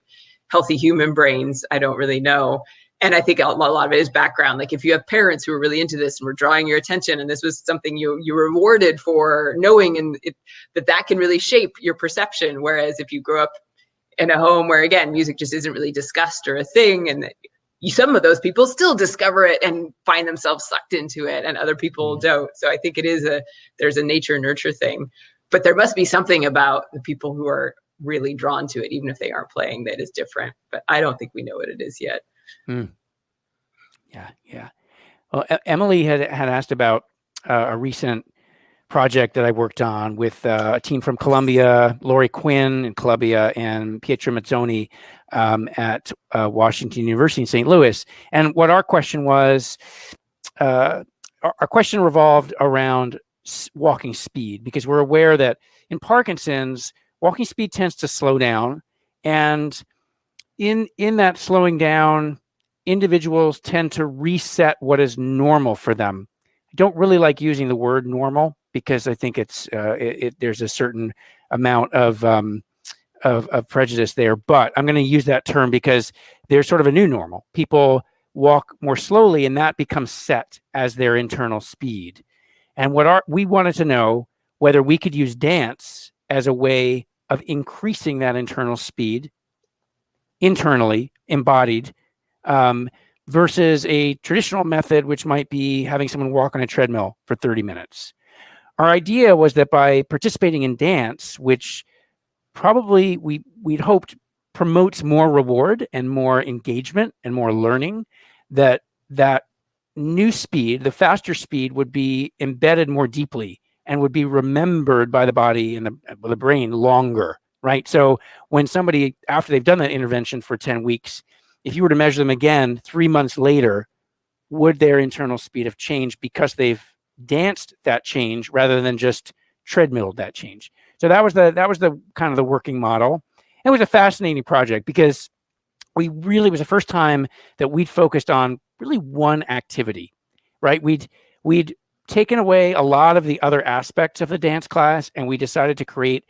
healthy human brains, I don't really know. And I think a lot of it is background. Like if you have parents who are really into this and were drawing your attention, and this was something you were rewarded for knowing, and that can really shape your perception. Whereas if you grow up in a home where, again, music just isn't really discussed or a thing, and some of those people still discover it and find themselves sucked into it, and other people don't. So I think there's a nature nurture thing, but there must be something about the people who are really drawn to it, even if they aren't playing, that is different. But I don't think we know what it is yet. Yeah. Well, Emily had asked about a recent project that I worked on with a team from Columbia, Lori Quinn in Columbia, and Pietro Mazzoni at Washington University in St. Louis. And what our question was, our question revolved around walking speed, because we're aware that in Parkinson's, walking speed tends to slow down. And in that slowing down, individuals tend to reset what is normal for them. I don't really like using the word normal, because I think there's a certain amount of prejudice there, but I'm going to use that term because there's sort of a new normal. People walk more slowly, and that becomes set as their internal speed. And we wanted to know whether we could use dance as a way of increasing that internal speed, internally embodied, versus a traditional method, which might be having someone walk on a treadmill for 30 minutes. Our idea was that by participating in dance, which probably we'd hoped promotes more reward and more engagement and more learning, that new speed, the faster speed, would be embedded more deeply and would be remembered by the body and the brain longer, right? So when somebody, after they've done that intervention for 10 weeks, if you were to measure them again 3 months later, would their internal speed have changed because they've danced that change rather than just treadmilled that change? So that was the kind of the working model. It was a fascinating project because it was the first time that we'd focused on really one activity, right? We'd taken away a lot of the other aspects of the dance class, and we decided to create,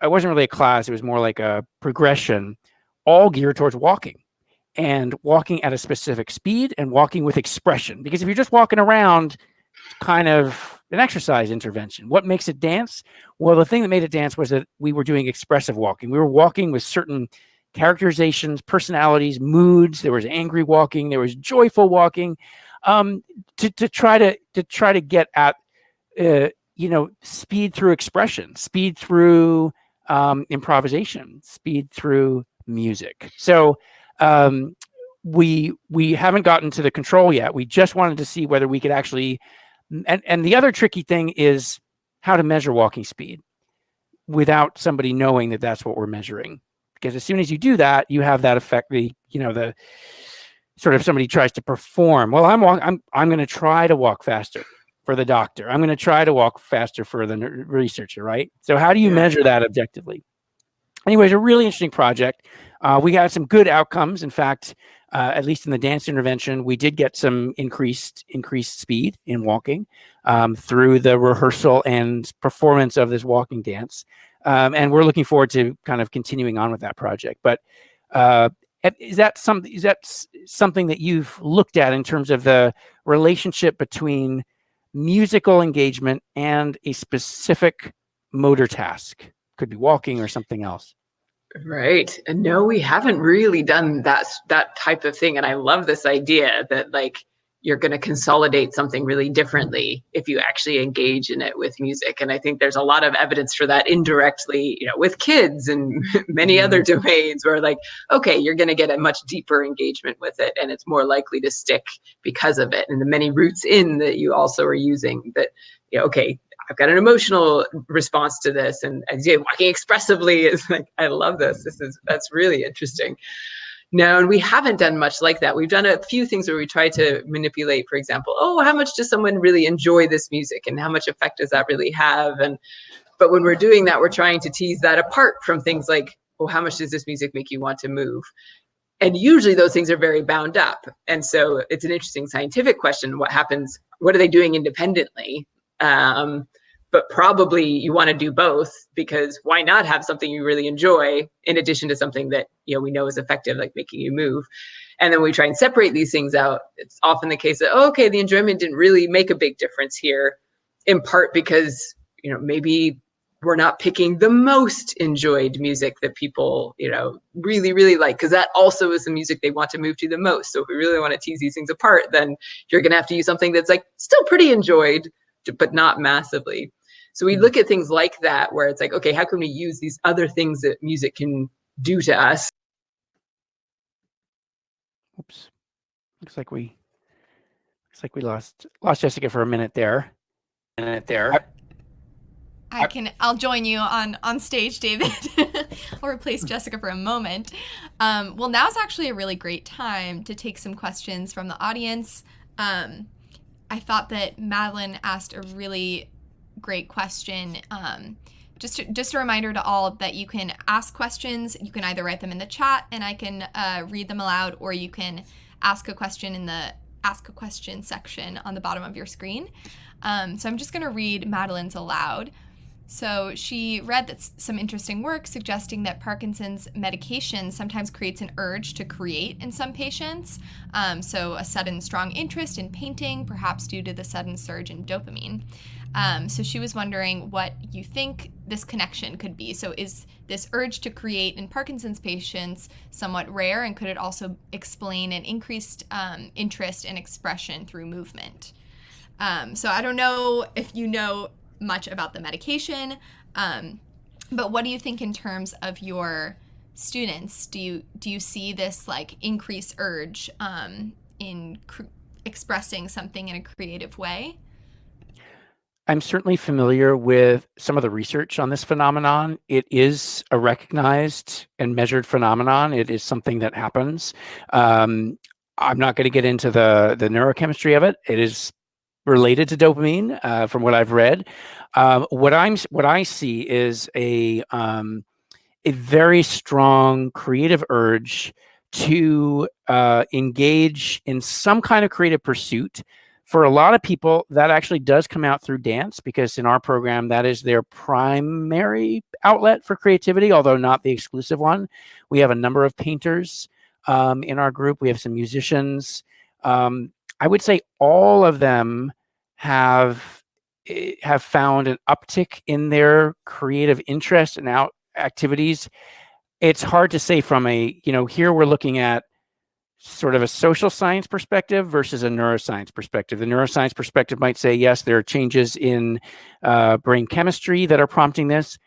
it wasn't really a class, it was more like a progression, all geared towards walking. And walking at a specific speed and walking with expression. Because if you're just walking around, it's kind of an exercise intervention. What makes it dance? Well, the thing that made it dance was that we were doing expressive walking. We were walking with certain characterizations, personalities, moods. There was angry walking. There was joyful walking, to try to get at speed through expression, speed through improvisation, speed through music. So we haven't gotten to the control yet. We just wanted to see whether we could actually, and the other tricky thing is how to measure walking speed without somebody knowing that that's what we're measuring. Because as soon as you do that, you have that effect, the sort of somebody tries to perform. Well, I'm going to try to walk faster for the doctor. I'm going to try to walk faster for the researcher, right? So how do you measure that objectively? Anyways, a really interesting project. We got some good outcomes. In fact, at least in the dance intervention, we did get some increased speed in walking through the rehearsal and performance of this walking dance. And we're looking forward to kind of continuing on with that project. But is that something that you've looked at in terms of the relationship between musical engagement and a specific motor task? Could be walking or something else. Right. And no, we haven't really done that type of thing. And I love this idea that like you're going to consolidate something really differently if you actually engage in it with music. And I think there's a lot of evidence for that indirectly, with kids and many other domains where like, okay, you're going to get a much deeper engagement with it and it's more likely to stick because of it. And the many roots in that you also are using that, okay, I've got an emotional response to this, and walking expressively is like, I love this. That's really interesting. No, and we haven't done much like that. We've done a few things where we try to manipulate, for example, how much does someone really enjoy this music and how much effect does that really have? But when we're doing that, we're trying to tease that apart from things like, how much does this music make you want to move? And usually those things are very bound up. And so it's an interesting scientific question. What happens? What are they doing independently? But probably you want to do both, because why not have something you really enjoy in addition to something that we know is effective, like making you move. And then we try and separate these things out. It's often the case that, okay, the enjoyment didn't really make a big difference here, in part because maybe we're not picking the most enjoyed music that people, really, really like, because that also is the music they want to move to the most. So if we really want to tease these things apart, then you're going to have to use something that's like still pretty enjoyed, but not massively. So we look at things like that, where it's like, okay, how can we use these other things that music can do to us? Oops. Looks like we lost Jessica for a minute there. I'll join you on stage, David. I'll replace Jessica for a moment. Well, now's actually a really great time to take some questions from the audience. I thought that Madeline asked a really great question. Just a reminder to all that you can ask questions. You can either write them in the chat and I can read them aloud, or you can ask a question in the Ask a Question section on the bottom of your screen. So I'm just going to read Madeline's aloud. So she read that some interesting work suggesting that Parkinson's medication sometimes creates an urge to create in some patients. So a sudden strong interest in painting, perhaps due to the sudden surge in dopamine. So she was wondering what you think this connection could be. So is this urge to create in Parkinson's patients somewhat rare, and could it also explain an increased interest and expression through movement? So I don't know if you know much about the medication, but what do you think in terms of your students? Do you see this like increased urge in expressing something in a creative way? I'm certainly familiar with some of the research on this phenomenon. It is a recognized and measured phenomenon. It is something that happens. I'm not going to get into the neurochemistry of it. It is related to dopamine, from what I've read. What I see is a very strong creative urge to engage in some kind of creative pursuit. For a lot of people, that actually does come out through dance, because in our program, that is their primary outlet for creativity, although not the exclusive one. We have a number of painters in our group. We have some musicians. I would say all of them have found an uptick in their creative interest and activities. It's hard to say from here we're looking at sort of a social science perspective versus a neuroscience perspective. The neuroscience perspective might say, yes, there are changes in brain chemistry that are prompting this.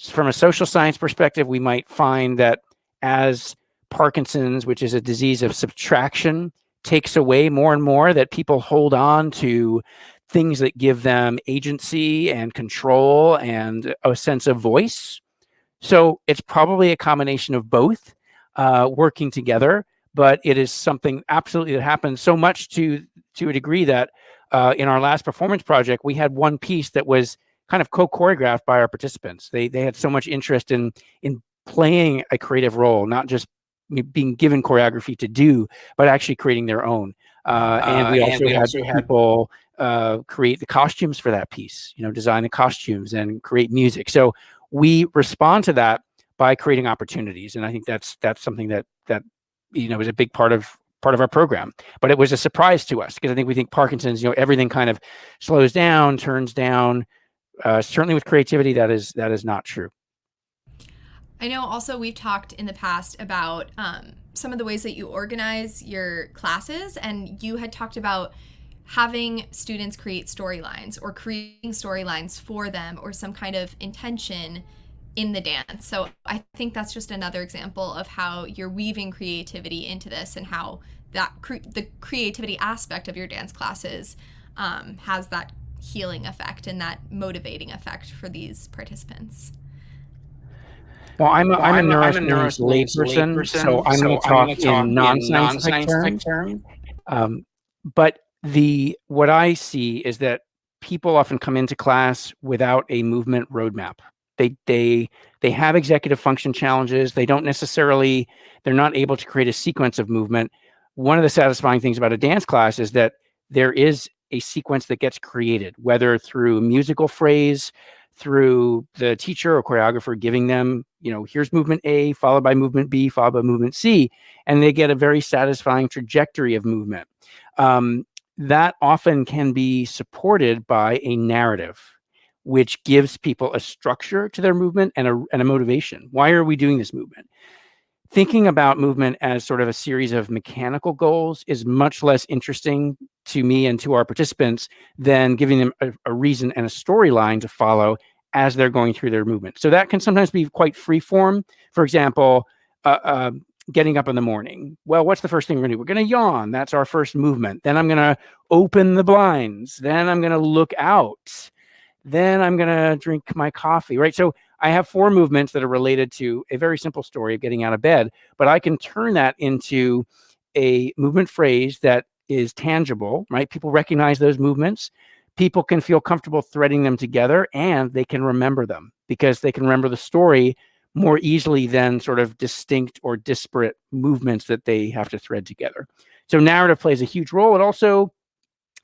From a social science perspective, we might find that as Parkinson's, which is a disease of subtraction, takes away more and more, that people hold on to things that give them agency and control and a sense of voice. So it's probably a combination of both working together. But it is something absolutely that happens so much to a degree that in our last performance project, we had one piece that was kind of co-choreographed by our participants. They had so much interest in playing a creative role, not just being given choreography to do, but actually creating their own. And we also had people create the costumes for that piece, design the costumes and create music. So we respond to that by creating opportunities. And I think that's something that is a big part of our program. But it was a surprise to us, because I think we think Parkinson's, everything kind of slows down, turns down. Certainly with creativity, that is not true. I know also we've talked in the past about some of the ways that you organize your classes, and you had talked about having students create storylines or creating storylines for them, or some kind of intention in the dance. So I think that's just another example of how you're weaving creativity into this, and how that the creativity aspect of your dance classes has that healing effect and that motivating effect for these participants. Well, I'm a neuroscience layperson, so I'm going to talk in non-scientific terms. But what I see is that people often come into class without a movement roadmap. They have executive function challenges. They're not able to create a sequence of movement. One of the satisfying things about a dance class is that there is a sequence that gets created, whether through a musical phrase, through the teacher or choreographer giving them, here's movement A, followed by movement B, followed by movement C, and they get a very satisfying trajectory of movement. That often can be supported by a narrative. which gives people a structure to their movement and a motivation. Why are we doing this movement? Thinking about movement as sort of a series of mechanical goals is much less interesting to me and to our participants than giving them a reason and a storyline to follow as they're going through their movement. So that can sometimes be quite free form. For example, getting up in the morning. Well, what's the first thing we're going to do? We're going to yawn. That's our first movement. Then I'm going to open the blinds. Then I'm going to look out. Then I'm going to drink my coffee, right? So I have 4 movements that are related to a very simple story of getting out of bed, but I can turn that into a movement phrase that is tangible, right? People recognize those movements. People can feel comfortable threading them together, and they can remember them because they can remember the story more easily than sort of distinct or disparate movements that they have to thread together. So narrative plays a huge role. It also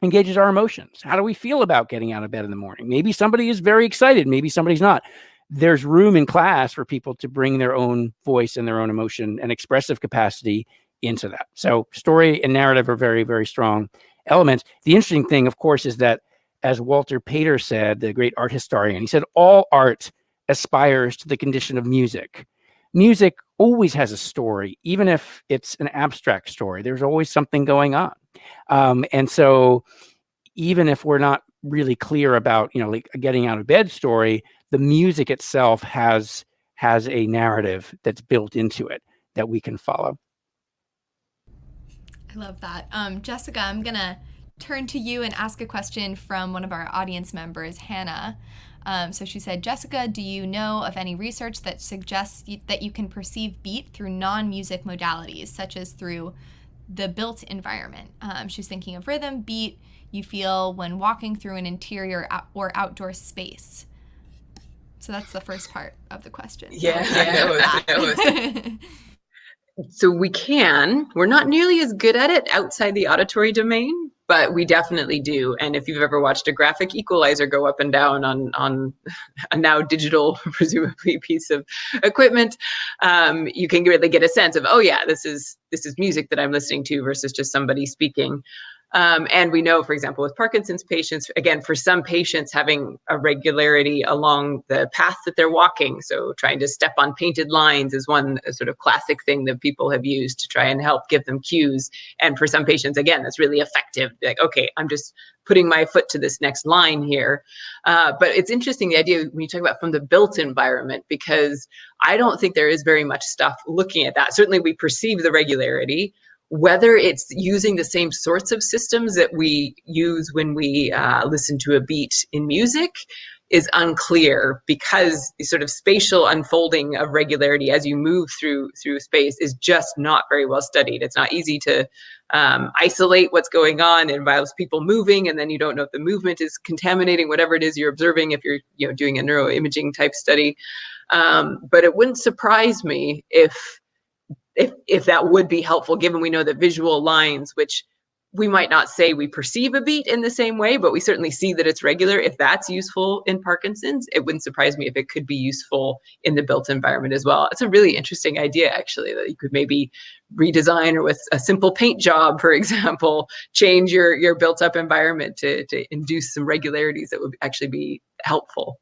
engages our emotions. How do we feel about getting out of bed in the morning? Maybe somebody is very excited. Maybe somebody's not. There's room in class for people to bring their own voice and their own emotion and expressive capacity into that. So story and narrative are very, very strong elements. The interesting thing, of course, is that, as Walter Pater said, the great art historian, he said, all art aspires to the condition of music. Music always has a story, even if it's an abstract story. There's always something going on. And so even if we're not really clear about, like a getting out of bed story, the music itself has a narrative that's built into it that we can follow. I love that. Jessica, I'm going to turn to you and ask a question from one of our audience members, Hannah. So she said, Jessica, do you know of any research that suggests that you can perceive beat through non-music modalities, such as through the built environment? She's thinking of rhythm, beat you feel when walking through an interior or outdoor space. So that's the first part of the question. Yeah, that was. So we're not nearly as good at it outside the auditory domain, but we definitely do. And if you've ever watched a graphic equalizer go up and down on a now digital, presumably, piece of equipment, you can really get a sense of, oh yeah, this is music that I'm listening to versus just somebody speaking. And we know, for example, with Parkinson's patients, again, for some patients, having a regularity along the path that they're walking, so trying to step on painted lines is one sort of classic thing that people have used to try and help give them cues. And for some patients, again, that's really effective. Like, okay, I'm just putting my foot to this next line here. But it's interesting, the idea when you talk about from the built environment, because I don't think there is very much stuff looking at that. Certainly we perceive the regularity. Whether it's using the same sorts of systems that we use when we listen to a beat in music is unclear, because the sort of spatial unfolding of regularity as you move through space is just not very well studied. It's not easy to isolate what's going on. It involves people moving, and then you don't know if the movement is contaminating whatever it is you're observing if you're doing a neuroimaging type study. But it wouldn't surprise me if that would be helpful, given we know that visual lines, which we might not say we perceive a beat in the same way, but we certainly see that it's regular. If that's useful in Parkinson's, it wouldn't surprise me if it could be useful in the built environment as well. It's a really interesting idea, actually, that you could maybe redesign, or with a simple paint job, for example, change your built up environment to induce some regularities that would actually be helpful.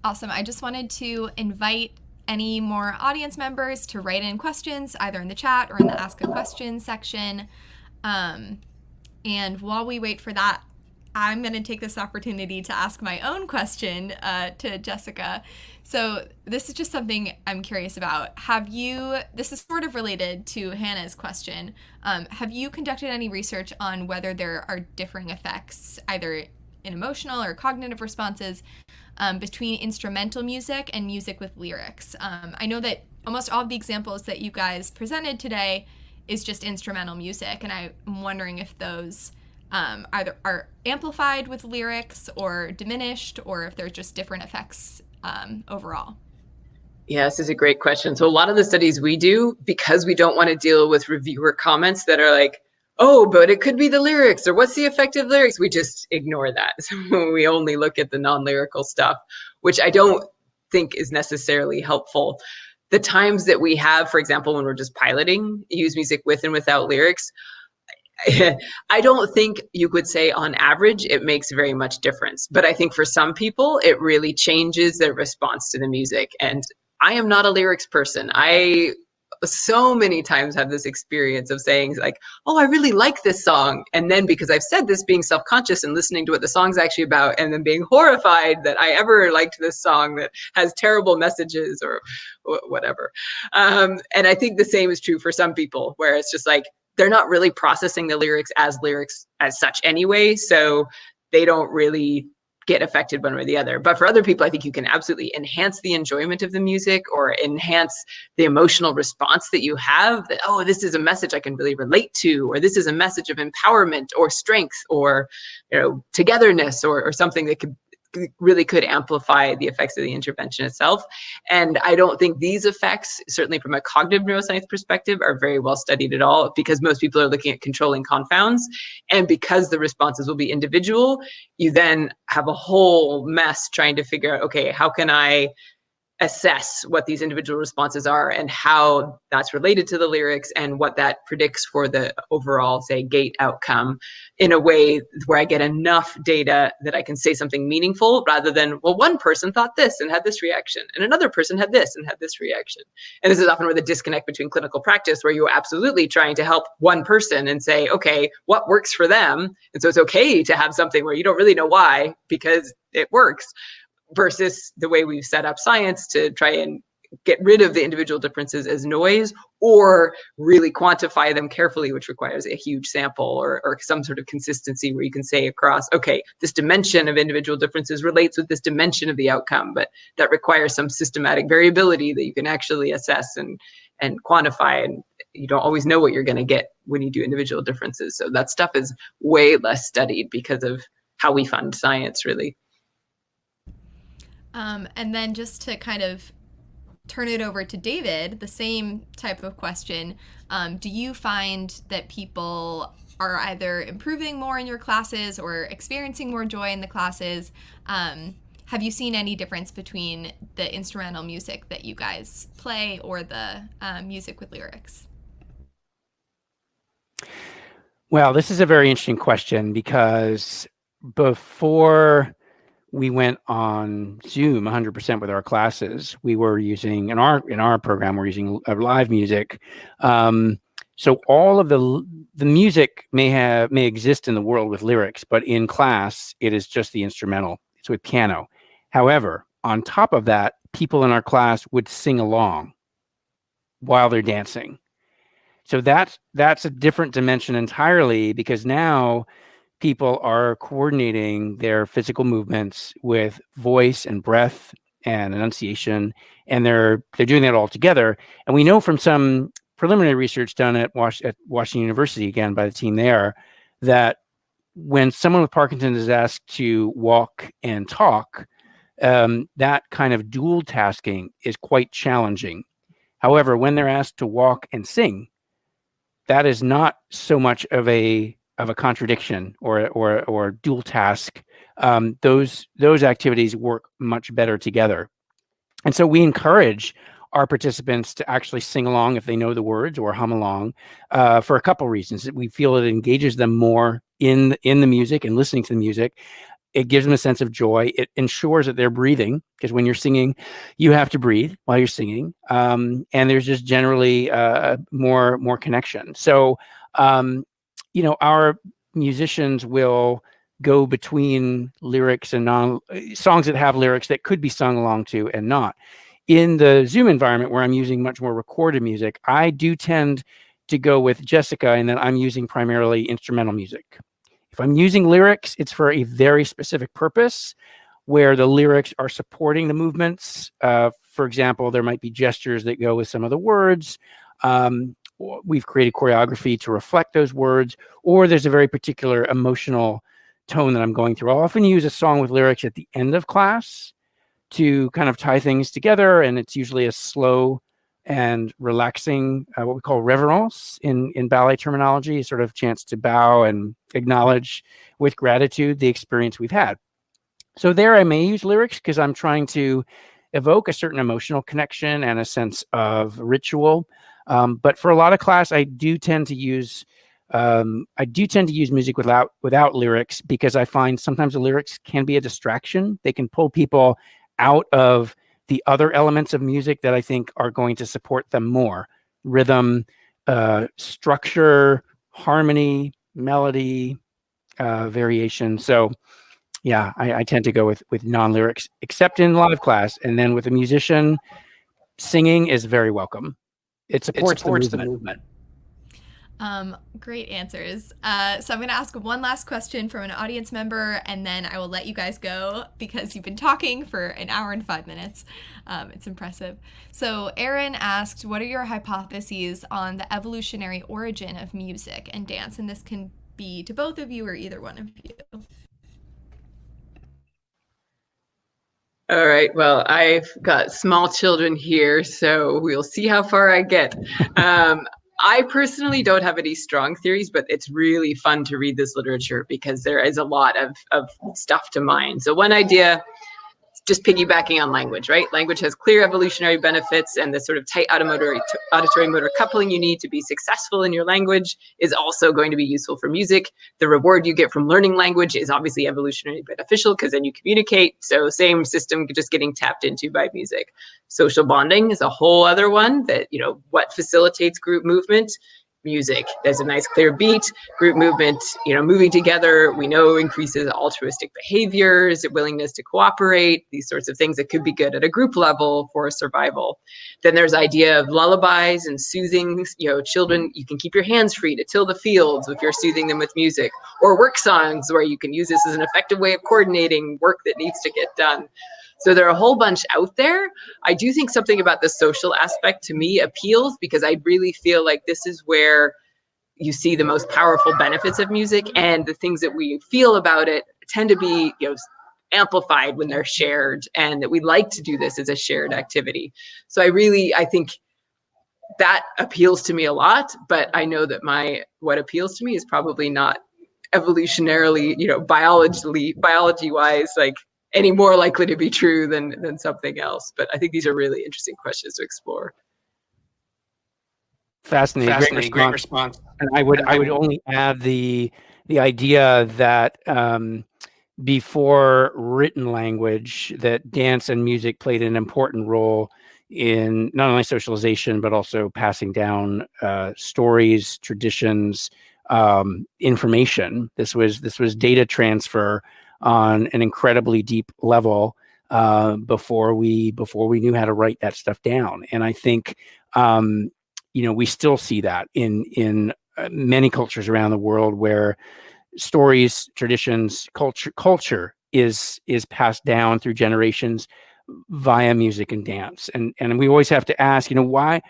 Awesome. I just wanted to invite any more audience members to write in questions, either in the chat or in the Ask a Question section. And while we wait for that, I'm going to take this opportunity to ask my own question to Jessica. So this is just something I'm curious about. This is sort of related to Hannah's question. Have you conducted any research on whether there are differing effects, either in emotional or cognitive responses, between instrumental music and music with lyrics? I know that almost all of the examples that you guys presented today is just instrumental music, and I'm wondering if those either are amplified with lyrics or diminished, or if there's just different effects overall. Yeah, this is a great question. So a lot of the studies we do, because we don't want to deal with reviewer comments that are like, oh, but it could be the lyrics, or what's the effect of lyrics? We just ignore that. So we only look at the non-lyrical stuff, which I don't think is necessarily helpful. The times that we have, for example, when we're just piloting, use music with and without lyrics, I don't think you could say on average it makes very much difference, but I think for some people it really changes their response to the music. And I am not a lyrics person. I so many times have this experience of saying like, oh, I really like this song, and then because I've said this, being self-conscious and listening to what the song's actually about, and then being horrified that I ever liked this song that has terrible messages or whatever. And I think the same is true for some people, where it's just like they're not really processing the lyrics as such anyway, so they don't really get affected one way or the other. But for other people, I think you can absolutely enhance the enjoyment of the music or enhance the emotional response that you have, that, oh, this is a message I can really relate to, or this is a message of empowerment or strength or, you know, togetherness, or something that could amplify the effects of the intervention itself. And I don't think these effects, certainly from a cognitive neuroscience perspective, are very well studied at all, because most people are looking at controlling confounds. And because the responses will be individual, you then have a whole mess trying to figure out, okay, how can I assess what these individual responses are and how that's related to the lyrics and what that predicts for the overall, say, gait outcome, in a way where I get enough data that I can say something meaningful, rather than, well, one person thought this and had this reaction, and another person had this and had this reaction. And this is often where the disconnect between clinical practice, where you're absolutely trying to help one person and say, okay, what works for them? And so it's okay to have something where you don't really know why, because it works, versus the way we've set up science to try and get rid of the individual differences as noise, or really quantify them carefully, which requires a huge sample or some sort of consistency where you can say across, okay, this dimension of individual differences relates with this dimension of the outcome, but that requires some systematic variability that you can actually assess and quantify, and you don't always know what you're going to get when you do individual differences. So that stuff is way less studied because of how we fund science, really. And then just to kind of turn it over to David, the same type of question. Do you find that people are either improving more in your classes or experiencing more joy in the classes? Have you seen any difference between the instrumental music that you guys play or the music with lyrics? Well, this is a very interesting question, because before we went on Zoom 100% with our classes, we were using, in our program, we're using live music. So all of the music may exist in the world with lyrics, but in class, it is just the instrumental. It's with piano. However, on top of that, people in our class would sing along while they're dancing. So that's a different dimension entirely, because now people are coordinating their physical movements with voice and breath and enunciation, and they're doing that all together. And we know from some preliminary research done at Washington University, again by the team there, that when someone with Parkinson's is asked to walk and talk, that kind of dual tasking is quite challenging. However, when they're asked to walk and sing, that is not so much of a contradiction or dual task. Those activities work much better together. And so we encourage our participants to actually sing along if they know the words, or hum along, for a couple reasons. We feel it engages them more in the music and listening to the music. It gives them a sense of joy. It ensures that they're breathing, because when you're singing, you have to breathe while you're singing. And there's just generally more connection. So, our musicians will go between lyrics and songs that have lyrics that could be sung along to and not. In the Zoom environment, where I'm using much more recorded music, I do tend to go with Jessica, and then I'm using primarily instrumental music. If I'm using lyrics, it's for a very specific purpose, where the lyrics are supporting the movements. For example, there might be gestures that go with some of the words. We've created choreography to reflect those words, or there's a very particular emotional tone that I'm going through. I'll often use a song with lyrics at the end of class to kind of tie things together, and it's usually a slow and relaxing, what we call reverence in ballet terminology, a sort of chance to bow and acknowledge with gratitude the experience we've had. So there I may use lyrics because I'm trying to evoke a certain emotional connection and a sense of ritual. But for a lot of class, I do tend to use I do tend to use music without lyrics because I find sometimes the lyrics can be a distraction. They can pull people out of the other elements of music that I think are going to support them more: rhythm, structure, harmony, melody, variation. So yeah, I tend to go with non-lyrics, except in live class. And then with a musician, singing is very welcome. It supports the movement. Great answers. So I'm going to ask one last question from an audience member, and then I will let you guys go because you've been talking for an hour and 5 minutes. It's impressive. So Aaron asked, what are your hypotheses on the evolutionary origin of music and dance? And this can be to both of you or either one of you. All right. Well, I've got small children here, so we'll see how far I get. I personally don't have any strong theories, but it's really fun to read this literature because there is a lot of stuff to mine. So one idea, just piggybacking on language, right? Language has clear evolutionary benefits, and the sort of tight auditory motor coupling you need to be successful in your language is also going to be useful for music. The reward you get from learning language is obviously evolutionarily beneficial because then you communicate. So same system just getting tapped into by music. Social bonding is a whole other one that, what facilitates group movement? Music. There's a nice clear beat. Group movement, moving together, we know increases altruistic behaviors, willingness to cooperate, these sorts of things that could be good at a group level for survival. Then there's idea of lullabies and soothing, children, you can keep your hands free to till the fields if you're soothing them with music, or work songs where you can use this as an effective way of coordinating work that needs to get done. So there are a whole bunch out there. I do think something about the social aspect to me appeals because I really feel like this is where you see the most powerful benefits of music, and the things that we feel about it tend to be, amplified when they're shared, and that we like to do this as a shared activity. So I think that appeals to me a lot, but I know that what appeals to me is probably not evolutionarily, biology wise, like any more likely to be true than something else. But I think these are really interesting questions to explore. Fascinating. Great response. And I would only add the idea that before written language, that dance and music played an important role in not only socialization but also passing down stories, traditions, information. This was data transfer on an incredibly deep level before we knew how to write that stuff down. And I think we still see that in many cultures around the world where stories, traditions, culture is passed down through generations via music and dance. And we always have to ask, why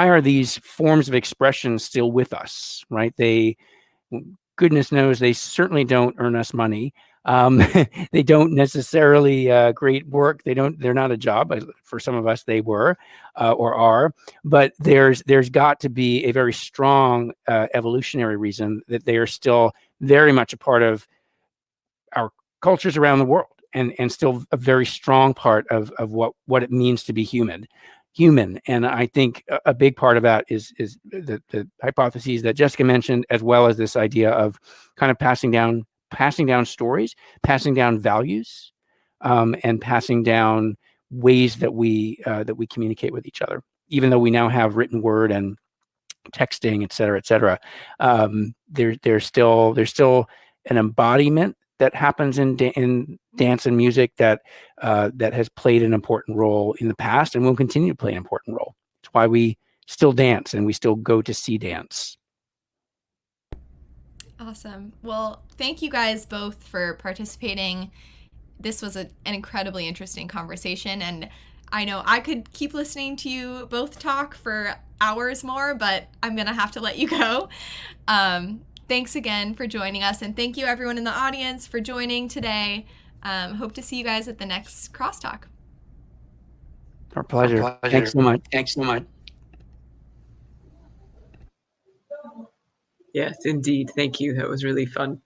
are these forms of expression still with us, right? Goodness knows they certainly don't earn us money. They don't necessarily create work. They're not a job. For some of us, they were or are. But there's got to be a very strong evolutionary reason that they are still very much a part of our cultures around the world, and still a very strong part of what it means to be human. And I think a big part of that is the hypotheses that Jessica mentioned, as well as this idea of kind of passing down stories, passing down values, and passing down ways that we communicate with each other. Even though we now have written word and texting, et cetera, there's still an embodiment that happens in dance and music that has played an important role in the past and will continue to play an important role. It's why we still dance and we still go to see dance. Awesome. Well, thank you guys both for participating. This was an incredibly interesting conversation, and I know I could keep listening to you both talk for hours more, but I'm going to have to let you go. Thanks again for joining us, and thank you everyone in the audience for joining today. Hope to see you guys at the next CrossTalk. Our pleasure. Thanks so much. Yes, indeed. Thank you. That was really fun.